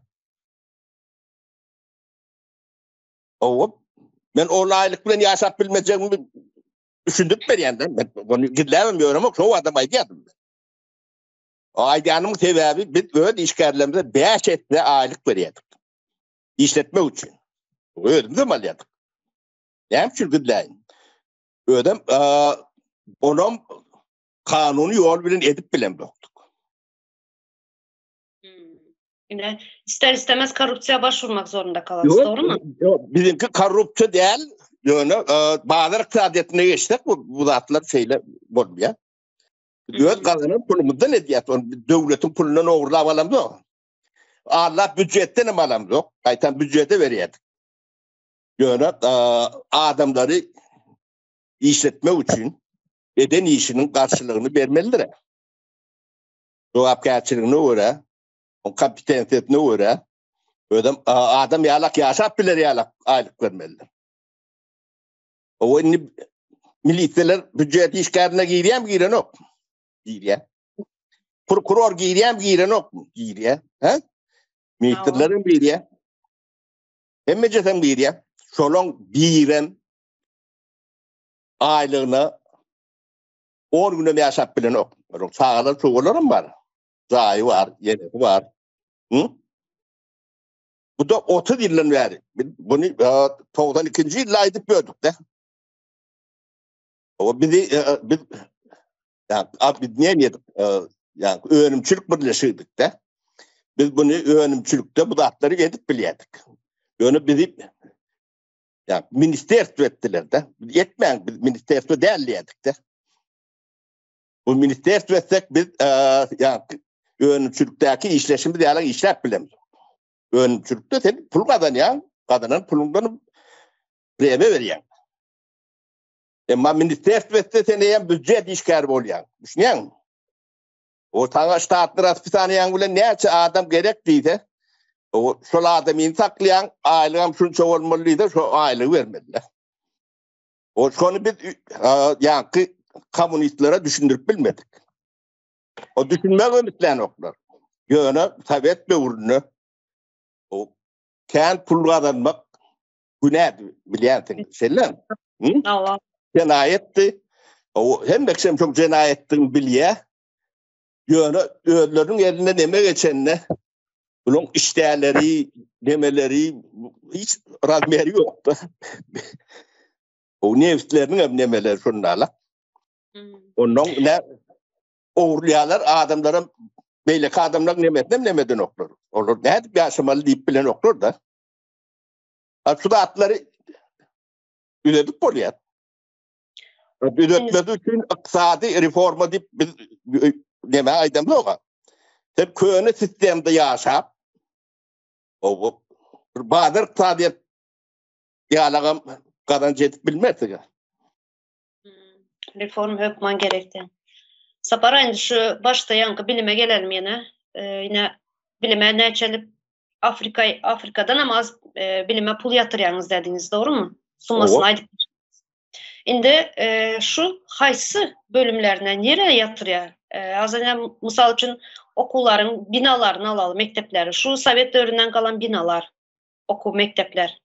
Ben o laylık bilen ýaşap bilmejegimi düşündüp berýändim. Ben onu gidläbim ýöremek şo adam aýdýardım. O aýdýanyň sebäbi biz öz işgärlerimize 5 etne aýlyk berýärdik. İşletmek üçin. Özümde malýardyk. Näme üçin gidläýin? Ödem onom kanuny ýol bilen edip bilen boktuk. Yine ister istemez korrupsiya başvurmak zorunda kalasınız, doğru mu? Yok, bizimki korrupsiya değil. Yani bazı iqtisadiyetine geçtik, bu zatlar şeyle bolmuyor. Öz kazanan pulumuzdan ne diyet? Devletin pulundan oğurlap alamız yok. Allah büdjetten mi alamız yok? Kaytan büdjete veriyordu. Yani adamları işletmek için eden işinin karşılığını vermelidir. Cevapkarçılığına uğra, kapitensiyetine uğra, adam yalak yaşap bilir yalak aylık vermelidir. O militseler büdjeti işgarına giriyor mu? Giriyor yok. Giriyor. prokuror giren ok mu? Giriye. Ha? Ministerlerin biriye. Hemmeceten biriye. Şolong biren aylığına 10 güne yaşap bilen ok. Sağlar çoğularım var. Zayı var, yeri var. Hı? Bu da 30 yılın veri. Bunu 92. yılla edip gördük de. O biz niye yedik? Yani öğrenimçilik birleşirdik de. Biz bunu öğrenimçilikte bu datları edip biliyorduk. Yani bizi yani ministerstvo ettiler de. Yetmeyen ministerstvo derleyedik de. Bu ministerstvo etsek biz yani öğrenimçilikteki işleşimi değerli işler bilemiyoruz. Öğrenimçilikte sen pul kazanıyor. Kadının pulundan breve veriyor. Ama ministerstvo etse sen eğer büdcet işgari oluyor. Düşünüyor musun? O tana ştatlı raspisaniyen bile neyse adam gerek değilse o şol adamı saklayan aylığım şunca olmalıydı, şu aylığı vermediler. O şunu biz yani komünistlere düşündürüp bilmedik. O düşünmek ümitlen oklar. Yöne Sovyet dövrünü o kent pul kazanmak günah bilen şeyler. Allah. Cenayetti. O hem de çok cenayettin bilye. Yöne ölülerin eline neme geçenine bunun işlerleri, demeleri hiç razmeri yoktu. O nefslerinin nemeleri şunlarla. Onun ne uğurlayalar adamların böyle adamlar nemeden oklar. Olur ne bir aşamalı deyip bilen oklar da. Şu da atları üredik oluyor. Üretmesi için iktisadi reforma deyip neme aydamlı oğa. Hep köyünü sistemde yaşap o bazı iktisadiyet yalağım kazanç etip bilmezdi. Reform yapman gerekti. Sapara şu başta yankı bilime gelelim yine. Yine bilime ne çelip Afrika'dan ama az bilime pul yatırıyorsunuz dediniz, doğru mu? Sunmasını aydık. Şimdi şu haysı bölümlerinden yere yatırıyor. Az önce misal için okulların binalarını alalım, mektepleri. Şu Sovyet dövründen kalan binalar, okul, mektepler.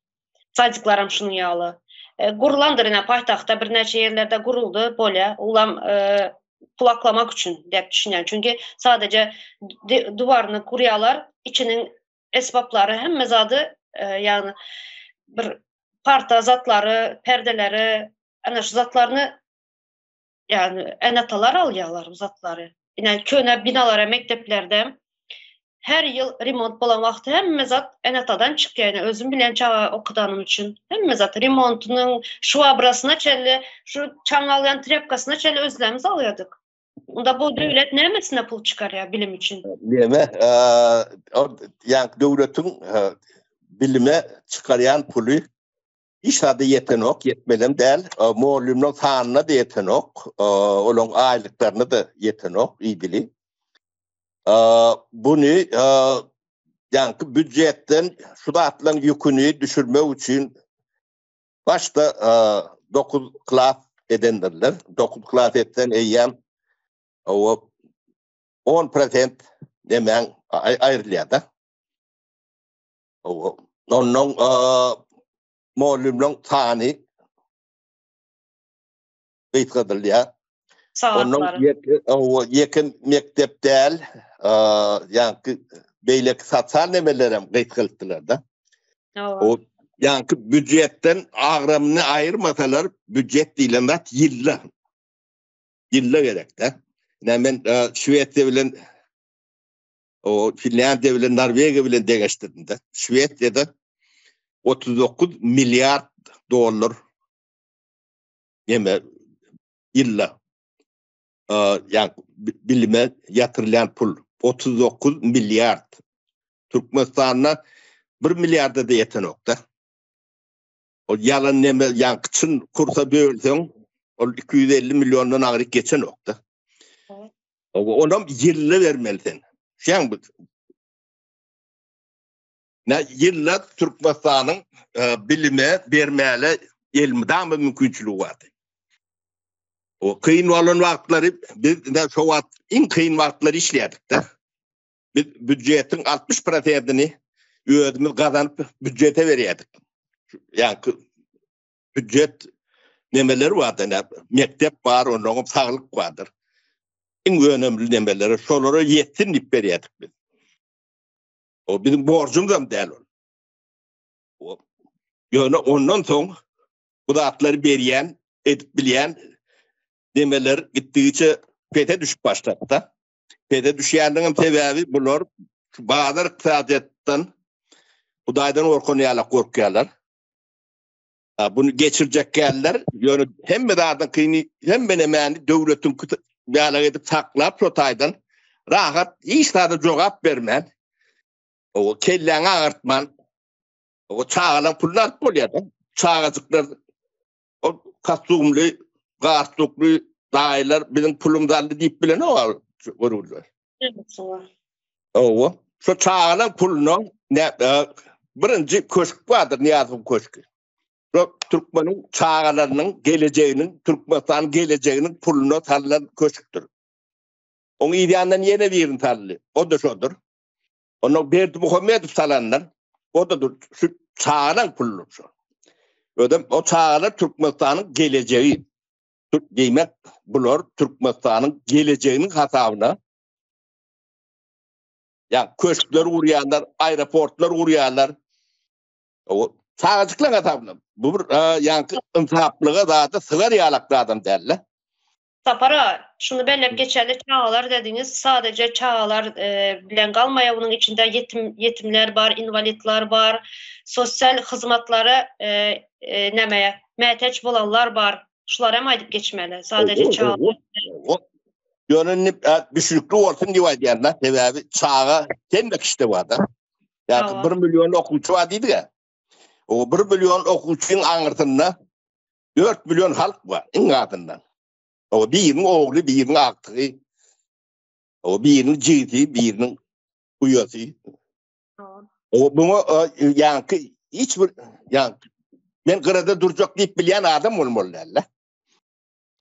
Çocuklarım şunun yağlı. Kurulandır yine paytaxtda bir neçə yerlerde kuruldu böyle. Ulan kulaklamak için deyip düşünüyorum. Çünkü sadece duvarını kuruyorlar. İçinin esbapları hem mezadı yani bir parta zatları, perdeleri, ana şu zatlarını yani enatalar alıyorlar bu zatları. Yani köne binalara, mekteplerde her yıl remont bolan vaxtı hem mezat enatadan çıkıyor. Yani özüm bilen çağa okudanım için. Hem mezat remontunun şuabrasına çelle, şu çangalyan trepkasına çelle özlerimizi alıyorduk. Onda bu devlet neremesine pul çıkarıyor bilim için? Bilime, yani devletin bilime çıkarayan pulu iş adı yeten ok, yetmelem değil. Muallimden tanına da yeten ok. Onun aylıklarına da yeten ok, iyi bili. Bunu yani büdcetten şu da atılan yükünü düşürmek için başta 9 klas edenlerler. 9 klas etten eyyem 10% demen ayrılıyor da. Onun muallimden tanı kıyıtkadırlıyor. Onun yakın mektep değil, yani beylek satsal nemelerem kıyıtkadırlar da. O yani büdcetten ağramını ayırmasalar büdcet dilemet yılla gerek de. Yani ben Şvedya bilen o Finlandiya bilen Norveçya bilen degeçtirdim de. Şvedya'da 39 milyar dolar yeme yılla yani bilime yatırılan pul 39 milyar. Türkmenistan'a 1 milyarda da yeten nokta. O yalan neme yani kıçın kursa bölsen o 250 milyondan ağırlık geçen nokta. Ona yılla vermelisin. Şey bu. Ne yılla Türkmenistan'ın bilime vermeli ilmiden bir mümkünçülüğü vardı. O kıyın olan vaktları biz de şu en kıyın vaktları işledik de. Biz büdjetin 60%'ini ödümüz kazanıp büdjete veriyorduk. Yani büdjet nemeleri vardı. Mektep var, onun sağlık vardır. En önemli nemeleri şolara yetsin dip veriyorduk biz. O bizim borcumuz da değil. Yani ondan sonra bu da atları beriyen, edip bilen demeler gittiğince pete düşüp başladı. Pete düşüyenliğin sebebi bunlar bazı iqtisadiyetten Hudaydan korkuyorlar. Bunu geçirecek yerler yani hem medardan kıyını hem benemeni devletin yala edip saklap sotaydan rahat hiç daha cevap vermen. O kelleğini ağırtman. O çağılan pullar buluyordu. Çağızıklar o kasumlu, garsuklu dayılar bizim pulumdan deyip bile ne var? O şu çağılan pulunu birinci köşk vardır Niyazım Köşkü. Türkmen'in çağalarının geleceğinin, Türkmenistan geleceğinin pulunu tarılan köşktür. Onun ideyandan yine birini tarılı. O da şudur. Onu Berdi Muhammedov salanlar. O da şu çağalan pulunu şu. O çağalar Türkmenistan'ın geleceği. Demek bunlar Türkmenistan'ın geleceğinin hasabına. Yani köşkler uğrayanlar, aeroportlar uğrayanlar. O sağcıklar hasabına. Bu yani ıntihaplığa da sığar yalaklı adam derler. Sapara, şunu bellep geçerli çağlar dediğiniz sadece çağlar bilen kalmaya bunun içinde yetimler var, invalidler var, sosyal hizmetlere nemeye mehteç olanlar var. Şulara mı edip geçmeli? Sadece çağlar. Yönünü düşüklü olsun diye diyenler. Sebebi çağa tenmek işte vardı. Yani 1 milyon okuyucu var değil ya. O 1 milyon okuyucunun anırtında 4 milyon halk var en adından. O birinin oğlu, birinin aktığı, o birinin cihdi, birinin uyuyordu. O bunu yani hiçbir yani ben kırada duracak deyip bilen adam olmalılar.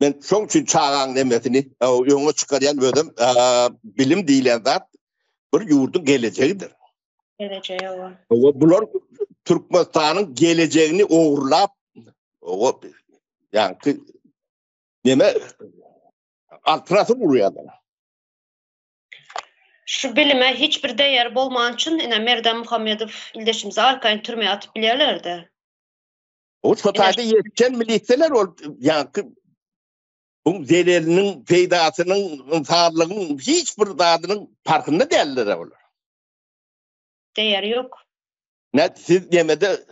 Ben çok için çağın demesini yolu çıkarayan böyle bilim değilen zat bir yurdun geleceğidir. Geleceği var. Bunlar Türkmenistan'ın geleceğini uğurlap yani deme altınası vuruyorlar. Şu bilime hiçbir değer bulman için yine Merdan Muhammedov ildeşimizi arkayın türmeye atıp bilirlerdi. O çotayda yetken militeler yani bu zeylerinin peydasının sağlığının hiçbir dadının farkında değerler olur. Değeri yok. Ne siz yemede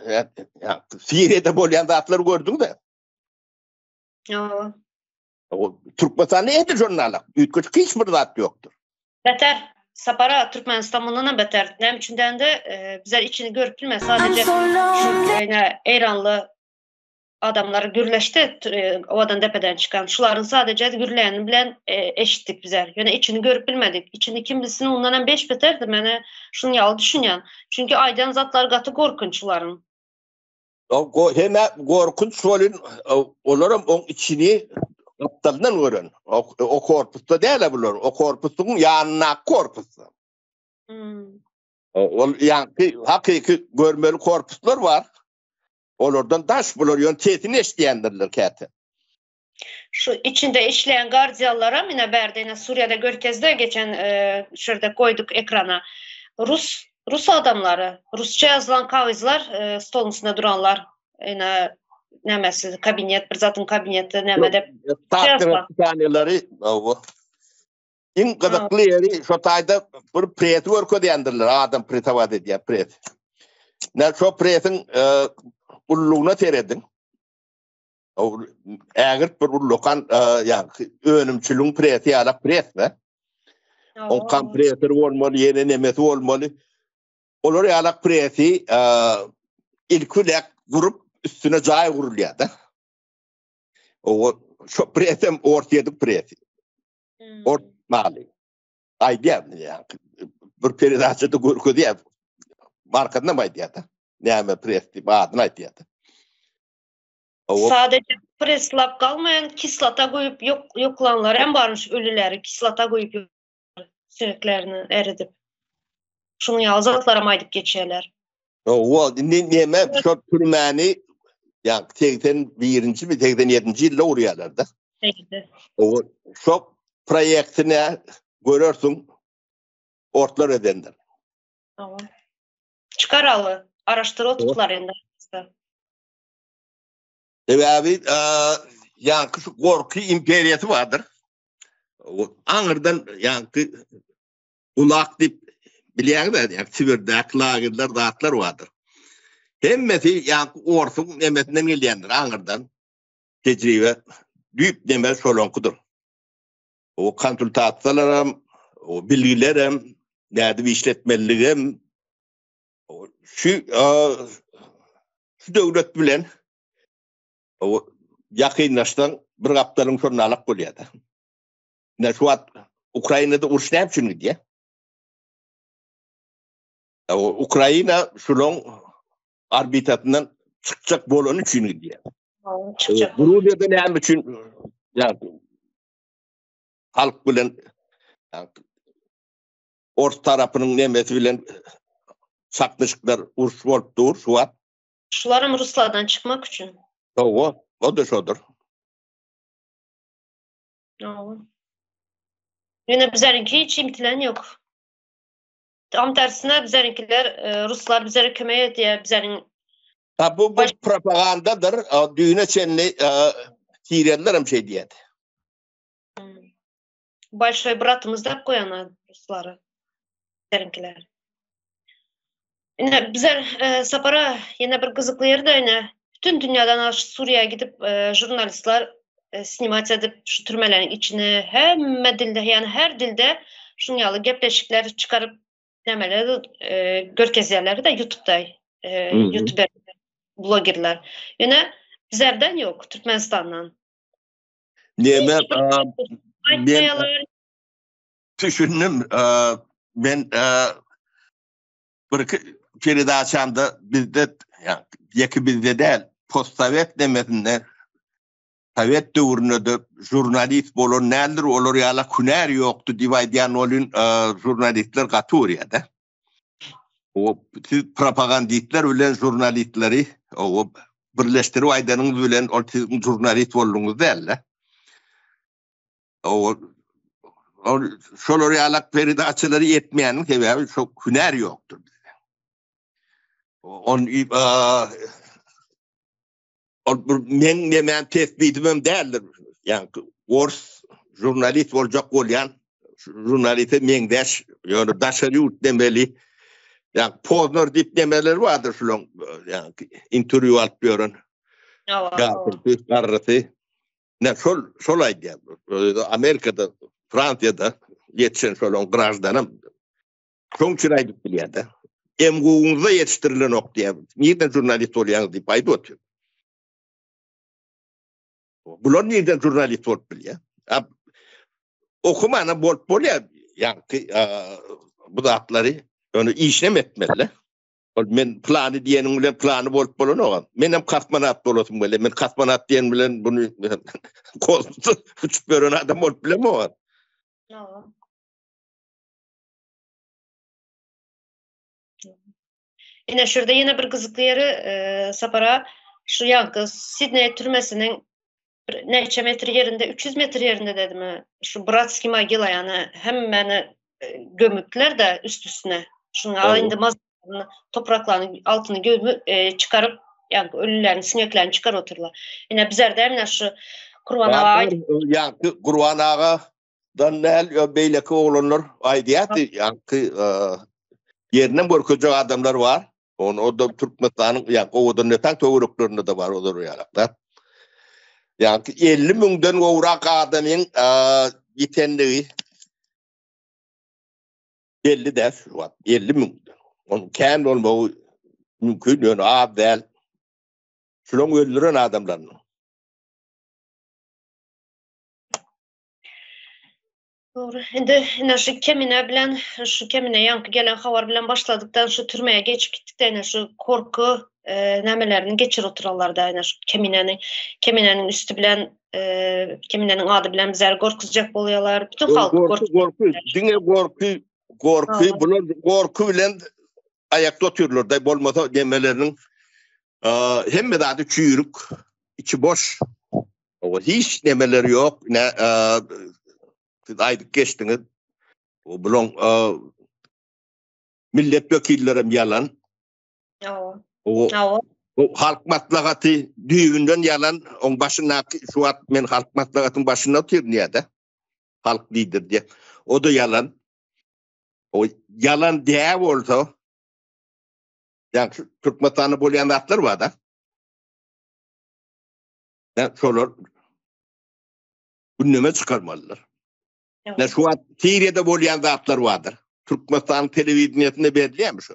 Suriye'de bolayan zatları gördün de. O Türkmenistan neydi jurnalak? Küçük hiçbir zat yoktur. Beter. Sapara Türkmenistan'dan beter. Nem içinden de bizler içini görüp bilmez. Sadece şu İranlı adamları gürleşti. Ovadan depeden çıkan. Şuların sadece gürleyenini bilen eşittik bizler. Yani içini görüp bilmedik. İçini kim bilsin ondan 5 beterdi. Mene şunu yalı düşünen. Çünkü aydan zatlar katı korkunçların. Hemen korkunç olun. Onların onun içini aptalından görün. O korpusta değil bunlar. O korpusun yanına korpusu. Yani hakiki görmeli korpuslar var. Onlardan taş buluyor. Tetini eşleyendirler kati. Şu içinde işleyen gardiyanlara yine Berde'ne Suriye'de Görkez'de geçen şurada koyduk ekrana. Rus adamları, Rusça yazılan kağıtlar stolun üstünde duranlar. Yine nemesi kabinet, bir zatın kabineti nemede. Taneleri en gıdıklı yeri şu tayda bir preti örkö diyendirler. Adam preti var dedi ya preti. Ne şu pretin ulluğuna teredin. Eğer bir ulluğun yani önümçülüğün preti ya pret mi? O kan preti olmalı, yeni nemesi olmalı. Olur ya preti ilk ülek grup üstüne cay vuruluyor da. O şu pretim ortayadık preti. Ortmalı. Ay diyem ya. Bir peridaçı da gurku diye. Markadına mı diye da. Neyme preti, bağdına diye da. Sadece preslap kalmayan kislata koyup yoklanlar hem varmış ölüleri kislata koyup sönüklerini eridip. Şunu yazatlara maydıp geçerler. O neme şu türmeni yani 81. mi 87. yılda uğrayalar da. Peki. O şu projektine görürsün ortlar edenler. Tamam. Çıkaralı. Araştırı otuklarında. Evet abi yankı şu korku imperiyeti vardır. Anırdan yankı ulak dip bilen de yani Sibir'deki lagırlar dağıtlar vardır. Hemmeti yankı orsun hemmetinden gelyendir anırdan tecrübe büyük demel solonkudur. O konsultatlarım, o bilgilerim, nerede bir işletmeliğim, şu devlet bilen o yakınlaştan bir kaptanın sonuna alıp koyuyordu. Ne şu an Ukrayna'da uruş ne yapıyorsun diye. O Ukrayna şunun arbitatından çıkacak bolonu için diye. Çıkacak. Rusya'da ne yapıyorsun için yani halk bilen yani, orta tarafının nemeti bilen saklaşıklar uruş olup dur şu an. Şularım Ruslardan çıkmak için. O da şudur. Yine bizlerinki hiç imtilen yok. Tam tersine bizlerinkiler Ruslar bizlere kömeye diye bizlerin Bu propagandadır. Düğüne çenli Siyerlerim şey diye. Большой bratımız da hep koyanlar Rusları. Bizlerinkiler. Yine bizler Sapara yine bir kızıklı yerde yine bütün dünyadan Suriye'ye gidip jurnalistler sinimat edip şu türmelerin içine hem dilde yani her dilde şunyalı gepleşikler çıkarıp demeleri görkezlerleri de YouTube'da YouTuber bloggerler. Yine bizlerden yok Türkmenistan'dan. Neme Aytmayalar. düşündüm ben bir kere daha çanda bizde yani yeki bizde değil postsovet demesinden Sovet dövründe jurnalist bolon nedir olur yala küner yoktu diyen olun jurnalistler Katuriye'de. O propagandistler ölen jurnalistleri o birleştirip aydanın ölen o jurnalist olduğunu derler. O şolor yalak peride açıları yetmeyenin sebebi çok hüner yoktur. Men tespitimim değildir. Yani Ors jurnalist olacak olan jurnaliste mendeş yani daşarı yurt demeli. Yani Pozner dip demeler vardır şulon yani interview alpıyorun. Garrıtı. Ne şolay diye. Amerika'da, Fransa'da yetişen şolon grajdanım. Çok çıraydık biliyede. Emguğunuza yetiştirilen ok diye. Nereden jurnalist olayanız deyip aydı otuyor. Bunlar nereden jurnalist olup biliyor. Okumana bol ya. Yani bu da atları onu işlem etmeli. Men planı diyenin bilen planı bolup bolun o. Men hem kasmanat bolasım böyle. Men kasmanat diyen bilen bunu kostu uçup gören adam bolup bilen mi o? Yine şurada yine bir kızıklı yeri Sapara şu yankı Sidney türmesinin neçe metre yerinde 300 metre yerinde dedim şu Bratski Magila yani hemen gömüpler de üst üstüne şunu alındı mazlarını topraklarının altını gömüp çıkarıp yani ölülerin sineklerini çıkar otururlar. Yine bizler de hemen şu Kurban Ağa yani Kurban Ağa'dan nel beyleki oğlanlar aidiyatı yani yerinden korkacak adamlar var. O da Türkmenistan'ın yani o da netan toğuruklarında da var olur yanaklar. Yani 50 binden uğrak adamın yitenliği 50 ders var. 50 bin. Onun kendi olmağı mümkün. Yani abdel. Şunun öldüren adamların. Doğru. Indi şu Kemine bilen, şu Kemine yankı gelen habar bilen başladıktan şu türmeye geçip gittikten şu korku nämelerini geçir oturalarda şu Keminenin üstü bilen Keminenin adı bilen bizler korkuzjak bolýarlar. Bütün halk Korku. Dine korku. Bular korku bilen ayakta otururlar da bolmasa demelerinin hemme de çüyrük, içi boş. O hiç demeleri yok. Ne aydık geçtiniz. O bulon milletvekillerim yalan. O halk maslahatı düğünden yalan. On başına şu at men halk maslahatın başına oturuyor da. Halk lider diye. O da yalan. O yalan diye olsa yani Türkmenistan'ı bolyan atlar var da. Yani şolar gündeme çıkarmalılar. Ne şu an Suriye'de bolyan atlar vardır. Türkmenistan televizyonunda belirlemiş o.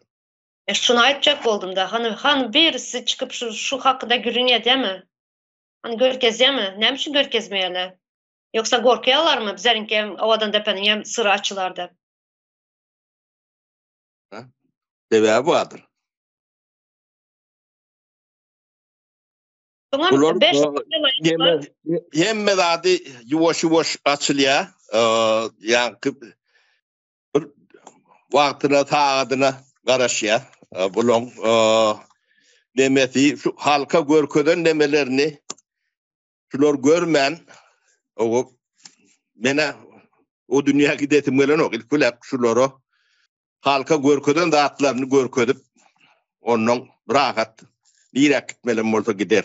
Şunu aytjak boldum da hani birisi çıkıp şu hakkında gürünýär demi? Hani görkezýärmi? Näme üçin görkezmeýärler? Yoksa gorkýarlar mı? Bizlerinki owadan depenin hem sıra açılar dep. Sebebi vardır. Soňam 5 hemme zady yuwaş açılýar. Yani bir wagtyna taýadyna garaşýar. Bulon demeti şu halka görköden demelerini şular görmän o mene o dünya gidetim gelen o ilkulak şulary halka görköden dağıtlarını görködüp onun rahat direkt gitmelen bolsa gider.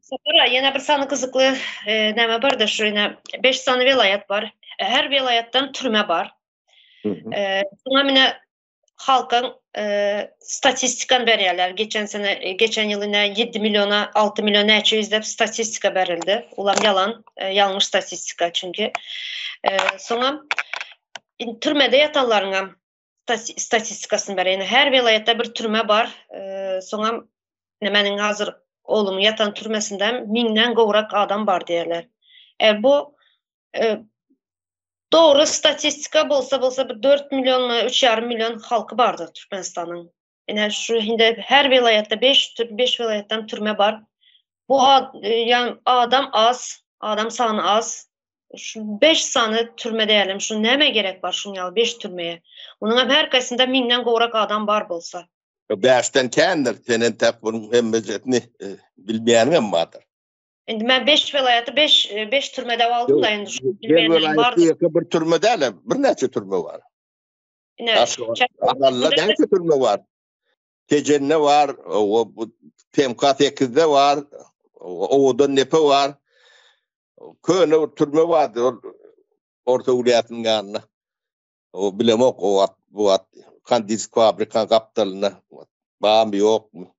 Sapara yana bir sany kızykly näme bar da şu 5 sany vilayet bar. Her vilayetden türme bar. Şuna mine halkın statistikan berýärler. Geçen ýyly 7 milyona 6 milyon näçe yüzlep statistika berildi. Ulam yalan, yanlış statistika çünkü. Soňa türmede yatanlaryň statistikasyny berýär. Her vilayette bir türme bar. Soňa meniň hazır oğlum yatan türmesinden 1000'den gowrak adam bar diýerler. Bu doğru statistika bolsa bir 4 milyon mu 3,5 milyon halkı bardı Türkmenistanyň. Ene şu hinde her vilayette 5 vilayetten türme bar. Bu yani adam az, adam sany az. Şu 5 sany türme diýelim. Şu näme gerek bar şuňa 5 türmeye? Onuň her kaysynda 1000'den gowrak adam bar bolsa. 5'ten kendir senen tek bunun hemmezetini bilmeýänim bardyr. Endi men 5 vilayeti 5 türmede aldım da endi şu bilmeýänim bardy. Bir türme däl, bir näçe türme bar. Ahalla näçe türme bar. Tejenne var, o PMK8'de var, Oğudan nepe var. Köne türme vardı orta uliyatynyň ýanyna. O bilemok o bu kandis fabrikan kapitalyna bağım yok mu?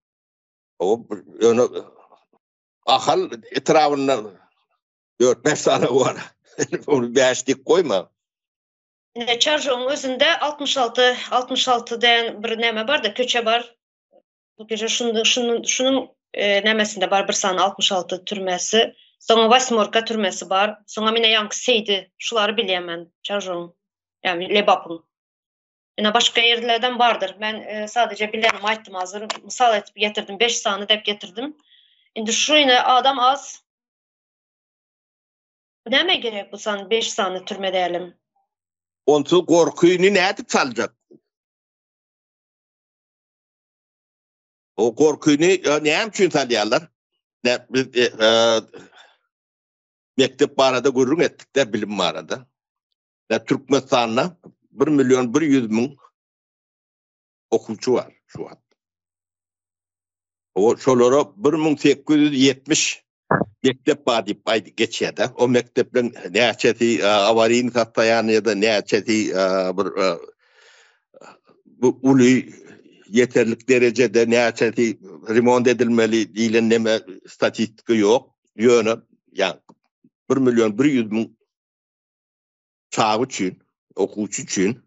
O onu ahal etrawyna 4-5 sany var. Onu beşlik koyma. Çarşoň özünde 66 den bir näme bar da köçe bar. Bu köçe şunun nämesinde bar bir sany 66 türmesi. Soňa Vasmorka türmesi bar. Soňa mine ýanky Seydi. Şulary bilýärmen. Çarşoň. Yani Lebapın. Ene başka yerlerden bardır. Ben sadece bilenim aýtdym hazır. Misal etip getirdim. 5 sany dep getirdim. Indi şu ine adam az. Näme gerek bu sany 5 sany türme diýelim? Onu korkuýny nädip saljak? O korkuýny näme üçin salýarlar? Mektep barada gurrun etdik de bilim barada. Türkmenistan'da 1.100.000 okuwçy var şu an. O şolara 1870 mektep bar diýip aýdy geçýärdi. O mektepleň näçesi awariň satýan ýa-da näçesi bir bu uly yeterlik derecede näçesi remont edilmeli diýilen näme statistika ýok. Ýöne ýa 1.100.000 çağı üçin, okuwçy üçin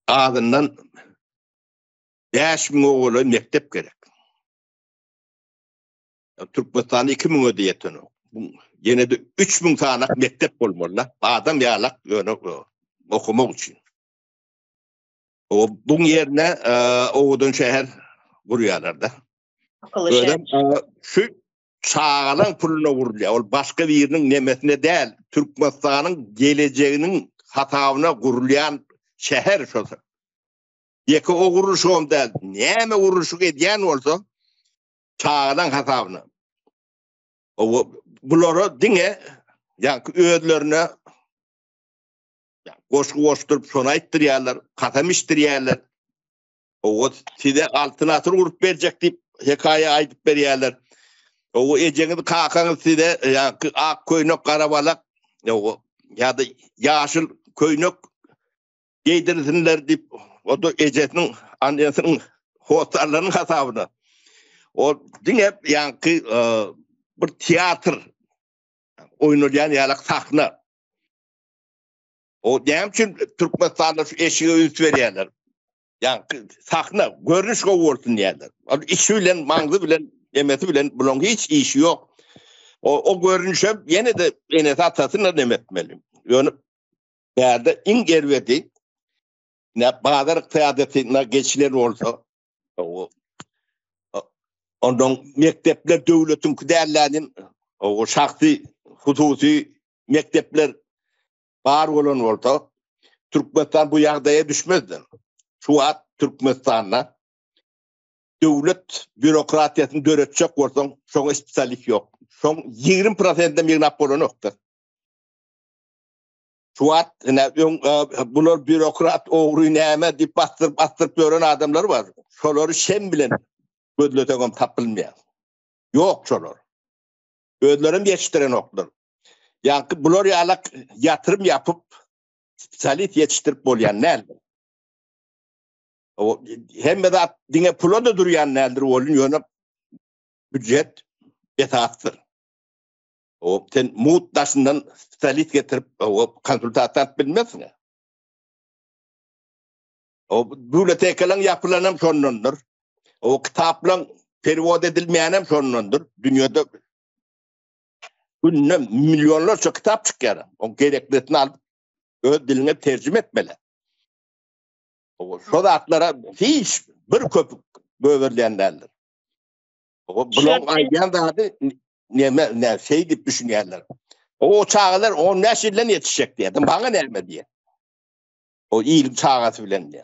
adından 5.000 oğlan mektep gerek. Türkmenistan 2.000 ödeýetini. yine de 3000 tane mektep bolmalı. Adam yalak okumak için. Bunun yerine Oğudun şehir kuruyorlar. Akıllı şehir. Şu çağalan puluna vuruluyor. O başka birinin nemesine değil, Türkmenistan'ın geleceğinin hatavına kurulayan şehir şosu. Yeki o kuruluşu onda neme kuruluşu ediyen olsa çağalan hatavına. Bunları dine yani öğütlerine koşturup sona ittiriyorlar, katam ittiriyorlar. O size altına atır vurup verecek deyip hikaye aydıp veriyorlar. O eceğiniz kalkanız size yani ak koynuk karabalak ya da yaşıl koynuk giydirsinler deyip o da ecesinin annesinin hotarlarının hesabına. O dine yani bir tiyatr oynayan yalak sahne. O dem için Türkmenistan'da şu eşiğe yüz veriyorlar. Yani sahne, görünüş olsun diyorlar. İşi bilen, mangı bilen, emeti bilen bunun hiç işi yok. O görünüşe yine de enet atasına demetmeliyim. Yani yerde ingervedi ne bazı kıyadetine geçiler olsa ondan mektepler devletin değerlerinin o şahsi, hususi mektepler var olan olsa Türkmenistan bu yağdaya düşmezdi. Şu an Türkmenistan'la devlet bürokratiyasını döretecek olsan son spesiallik yok. Son 20%'de mignap olan yoktur. Şu an bunlar bürokrat oğru neyme deyip bastırıp gören adamlar var. Şoları şem bilen gözlötegim tapılmıyor. Yok şolar. Gözlerim yetiştiren oklar. Yani bunlar yalak yatırım yapıp spesialit yetiştirip bolyan nerede? O hem de dine pula da duruyan nerede olun yönü büdjet yetahtır. O sen muhtaşından spesialit getirip o konsultasyon bilmezsin ya. O bibliotekaların yapılanan sonundur. O kitapların perivod edilmeyenem sonundur. Dünyada günde milyonlarca kitap çıkar. O gereklisini alıp öz diline tercüme etmeli. O sodatlara hiç bir köpük böverleyenlerdir. O blok ayyan da adı ne şey deyip düşünüyorlar. O çağlar o nesilden yetişecek diye. Bana nelme diye. O iyilik çağası bilen diye.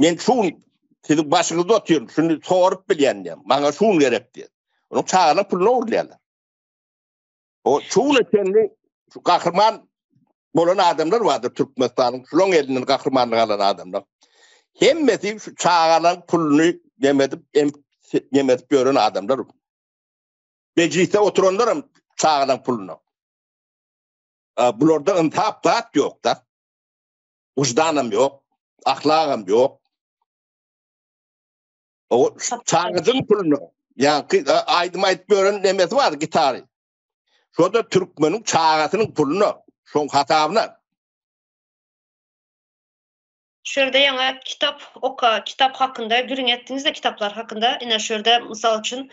Ben şun sizin başınızda oturuyorum. Şunu sorup bilen diye. Bana şun gerek diye. Onun çağına pulunu uğurluyorlar. O şun kendi şu kahraman olan adamlar vardır Türkmenistan'ın. Şunun elinden kahramanlık alan adamlar. Hemmeti şu çağalan pulunu yemetip gören adamlar. Mecliste oturanlarım çağalan pulunu. Bunlarda intihap yok da. Vicdanım yok. Ahlakım yok. O çağızın pulunu. Yani aydım ayıp gören nemesi var gitarı. Şu da Türkmen'in çağasının pulunu. Son hatabına. Şurada yana kitap hakkında, gürün ettiğinizde kitaplar hakkında, yine şurada misal için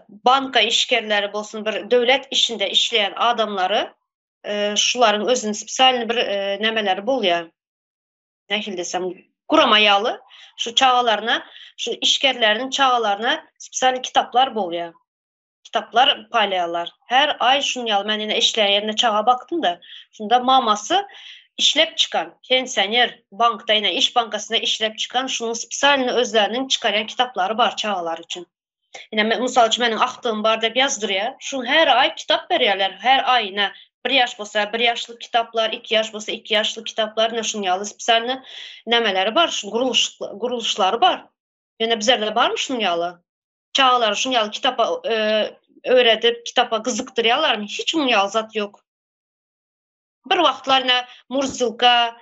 banka işgerleri olsun, bir devlet işinde işleyen adamları, şuların özünün spesialini bir nemeleri bol ya, ne desem, kuramayalı, şu çağalarına, şu işgerlerinin çağalarına spesial kitaplar bol ya. Kitaplar paylayalar. Her ay şunu yalı, ben yine işleyen yerine çağa baktım da, şunda maması işlep çıkan, pensioner bankta yine iş bankasında işlep çıkan şunun spesialini özlerinin çıkaran kitapları var çağalar için. Yine misal için benim aktığım barda yazdırıyor. Şun her ay kitap veriyorlar. Her ay yine 1 yaş olsa 1 yaşlık kitaplar, 2 yaş olsa 2 yaşlık kitaplar, ne şun yalı spesialini nemeleri var. Şun kuruluşları var. Yine bizlerde var mı şun yalı? Çağalar şun yalı kitapa öğretip kitapa kızıktırıyorlar mı? Hiç şun yalı zat yok. Bir vaxtlar ne Murzilka,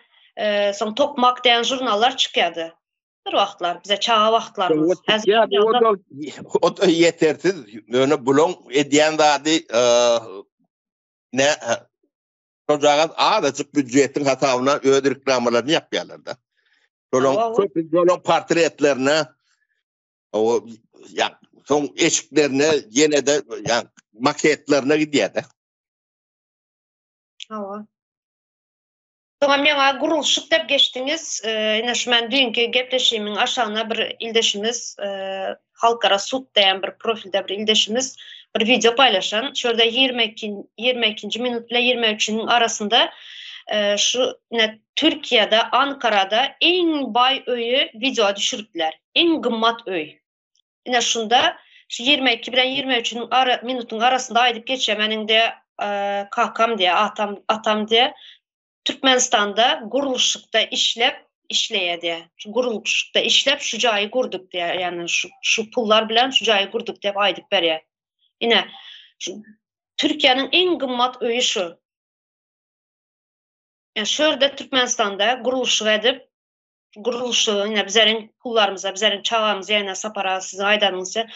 son Tokmak diyen jurnallar çıkıyordu. Bir vaxtlar bize çağa vaxtlarımız. Ya o da yetersiz. Yani bulun ediyen dadı ne çocuğa adacık büdjetin hatabına öde reklamalarını yapıyorlar da. Bulun portretlerine o ya son eşiklerine yine de yani maketlerine gidiyor da. Hawa. Soňra meňa gurulşyk dep geçdiňiz. Ine şu men dünkü gepleşimiň aşagyna bir ildeşimiz, Halkara Sud diýen bir profilde bir ildeşimiz bir video paylaşan. Şurada 22. minut ile 23'ün arasında şu ine Türkiýede, Ankara'da en bay öýü video düşüripdiler. En gymmat öý. Ine şunda şu 22 bilen 23'ün minutun arasında aýdyp geçýär meniň de kakam diye, atam diye Türkmenistan'da gurulşykda işleýe diye. Şu gurulşykda işlep şu jaýy gurduk diye. Yani şu pullar bilen şu jaýy gurduk diye aýdyp berýär. Ine Türkiýanyň en gymmat öýü şu. Yani şurada Türkmenistan'da gurulşyk edip gurulşygy ine bizleriň pullarymyza, bizleriň çağamyza ýene sapara siz aýdanyňyza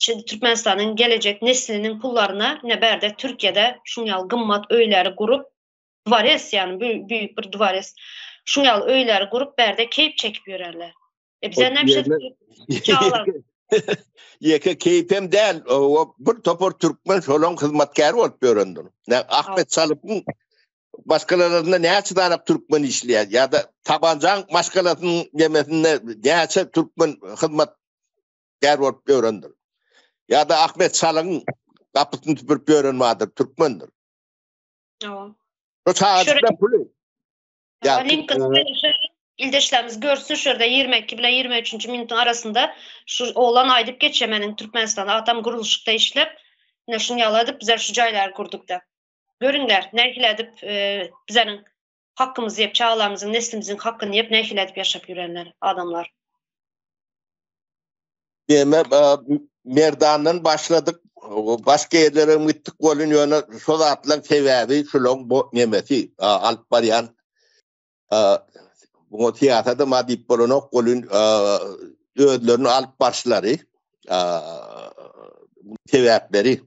Türkmenistan'ın gelecek neslinin pullarına ne berde Türkiye'de şunyal gymmat öýleri gurup duvares yani büyük bir duvares şunyal öýleri gurup berde keyip çekip ýörerler. Bize ne bir şey çağlar. Yeke keypem däl, o bir topor Türkmen şolon hyzmatkary bolup ýörendim. Ahmet Salıp'ın başkalarına näçe danap Türkmen işleýär ya da tabancan başkalarının demesinde näçe Türkmen hyzmatkary bolup ýörendim. Ya da Ahmet Salın kapısını tüpürüp öğrenmadır, Türkmendir. O çağızda pulu. İldeşlerimiz görsün şurada 22 ile 23. minutun arasında şu oğlan aýdyp geçemenin Türkmenistan'da adam gurulşykda işlep ne şunu yaladıp bize şu jaýlar kurduk da. Görüngler, nerkiledip bizlerin hakkımızı yap, çağlarımızın, neslimizin hakkını yap, nerkiledip yaşap yürenler, adamlar. Deme Merdan'dan başladık. Başka yerlere gittik bolun ýöne şol atlan sebäbi şolong bu nemesi alyp barýan bu tiýatrda madip bolanok bolun öýlerini alyp başlary sebäpleri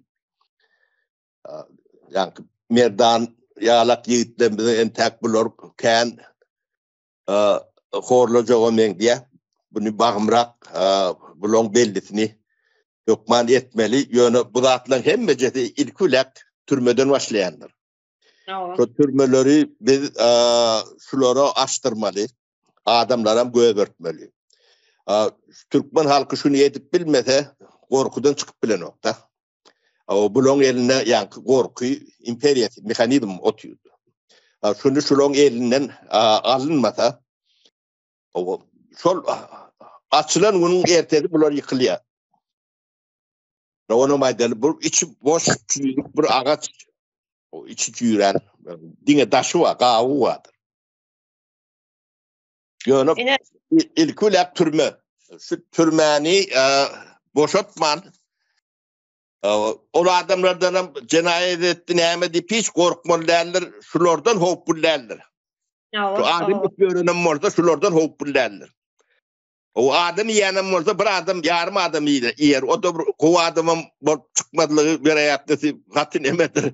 ýa-ni Merdan ýalak ýigitlerimiz entek bular kän horla jogam diýe bunu bagymrak bulong bellisini yokman etmeli. Ýöne bu zatlaryň hemmejesi ilkulak türmeden başlaýandyr. Şu türmeleri biz şulara açtırmaly. Adamlara göz örtmeli. Türkmen halky şunu edip bilmese gorkudan çıkıp bilen nokta. O bulong eline ýa-ni gorky imperiýaty mehanizm otýurdy. Şunu şulong elinden alınmasa o şol açılan onun ertesi bular yıkılıyor. Onu maydalı bu içi boş çürük bir ağaç o içi çürüyen dine taşı var, kağı vardır. Yani ilkulak türme. Şu türmeni boşaltman o adamlardan cenayet etti neyemedi piç korkmalılarlar şulardan hopullarlar. Şu adamlık görünen orada şulardan hopullarlar. O adam yanım olsa bir adam yarım adam yer. O da o adamın çıkmadığı bir ayaktası hatin emedir.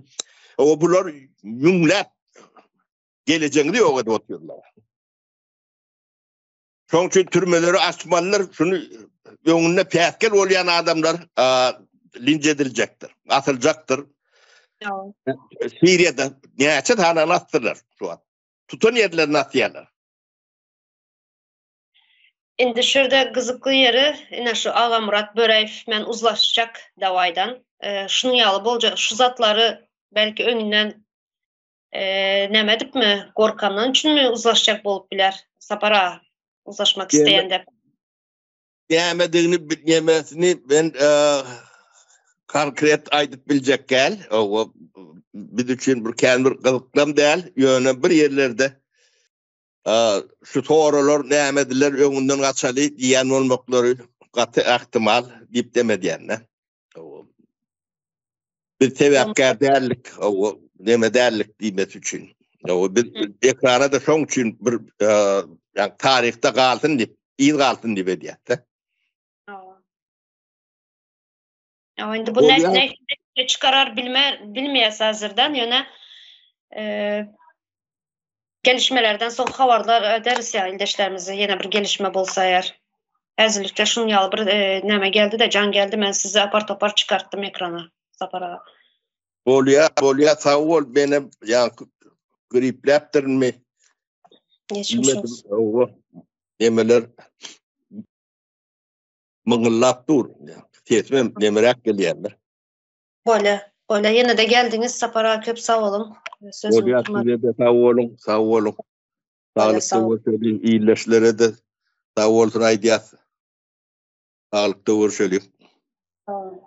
O bular yumlat geleceğini diye o kadar otuyorlar. Çünkü türmeleri açmalılar şunu önüne peyatkel olayan adamlar linç edilecektir. Atılacaktır. Suriye'de nihayet hana nasıllar şu an. Tutun yerlerini atıyorlar. Indi şurada gızıklı yeri, yine şu Ağa Murat Böreyev men uzlaşacak davaydan. Şunu yalı bolca şu zatları belki önünden nemedip mi? Gorkandan için mi uzlaşacak bolup biler? Sapara uzlaşmak isteyen de. Nemediğini bilmemesini ben konkret aydıp bilecek gel. O bir için bir kendi kılıklam değil. Yöne bir yerlerde şu sorular nämediler öňünden gaçaly diýen bolmaklary gaty ähtimal diýip demediýänler. Bir sebäpkär dällik, o neme dällik diýmek üçin. O bir ekrana da şoň üçin bir ýa tarihte galtyn diýip, ýyl galtyn diýip edýär. Indi bu ne çıkarar bilmeýäs hazırdan ýöne gelişmelerden son haberler ederiz ya ildeşlerimize yine bir gelişme bolsa eğer. Əzilikçe şunu yalı bir näme geldi de can geldi. Ben sizi apar topar çıkarttım ekrana. Sapara. Bolya sağ ol benim yani gripleptirin mi? Geçmiş Bilmedim. olsun. O nemeler mıngıllap dur. Sesmem nemerek gelýärler. Böyle yine de geldiniz Sapara, köp sağ olun. Sözümü Bolya tutmadım. size de sağ olun. Sağ olun. Bolya, Sağlıklı sağ olun. görüşelim. İyileşlere de sağ olsun aydiyat. Sağlıklı görüşelim. Sağ olun.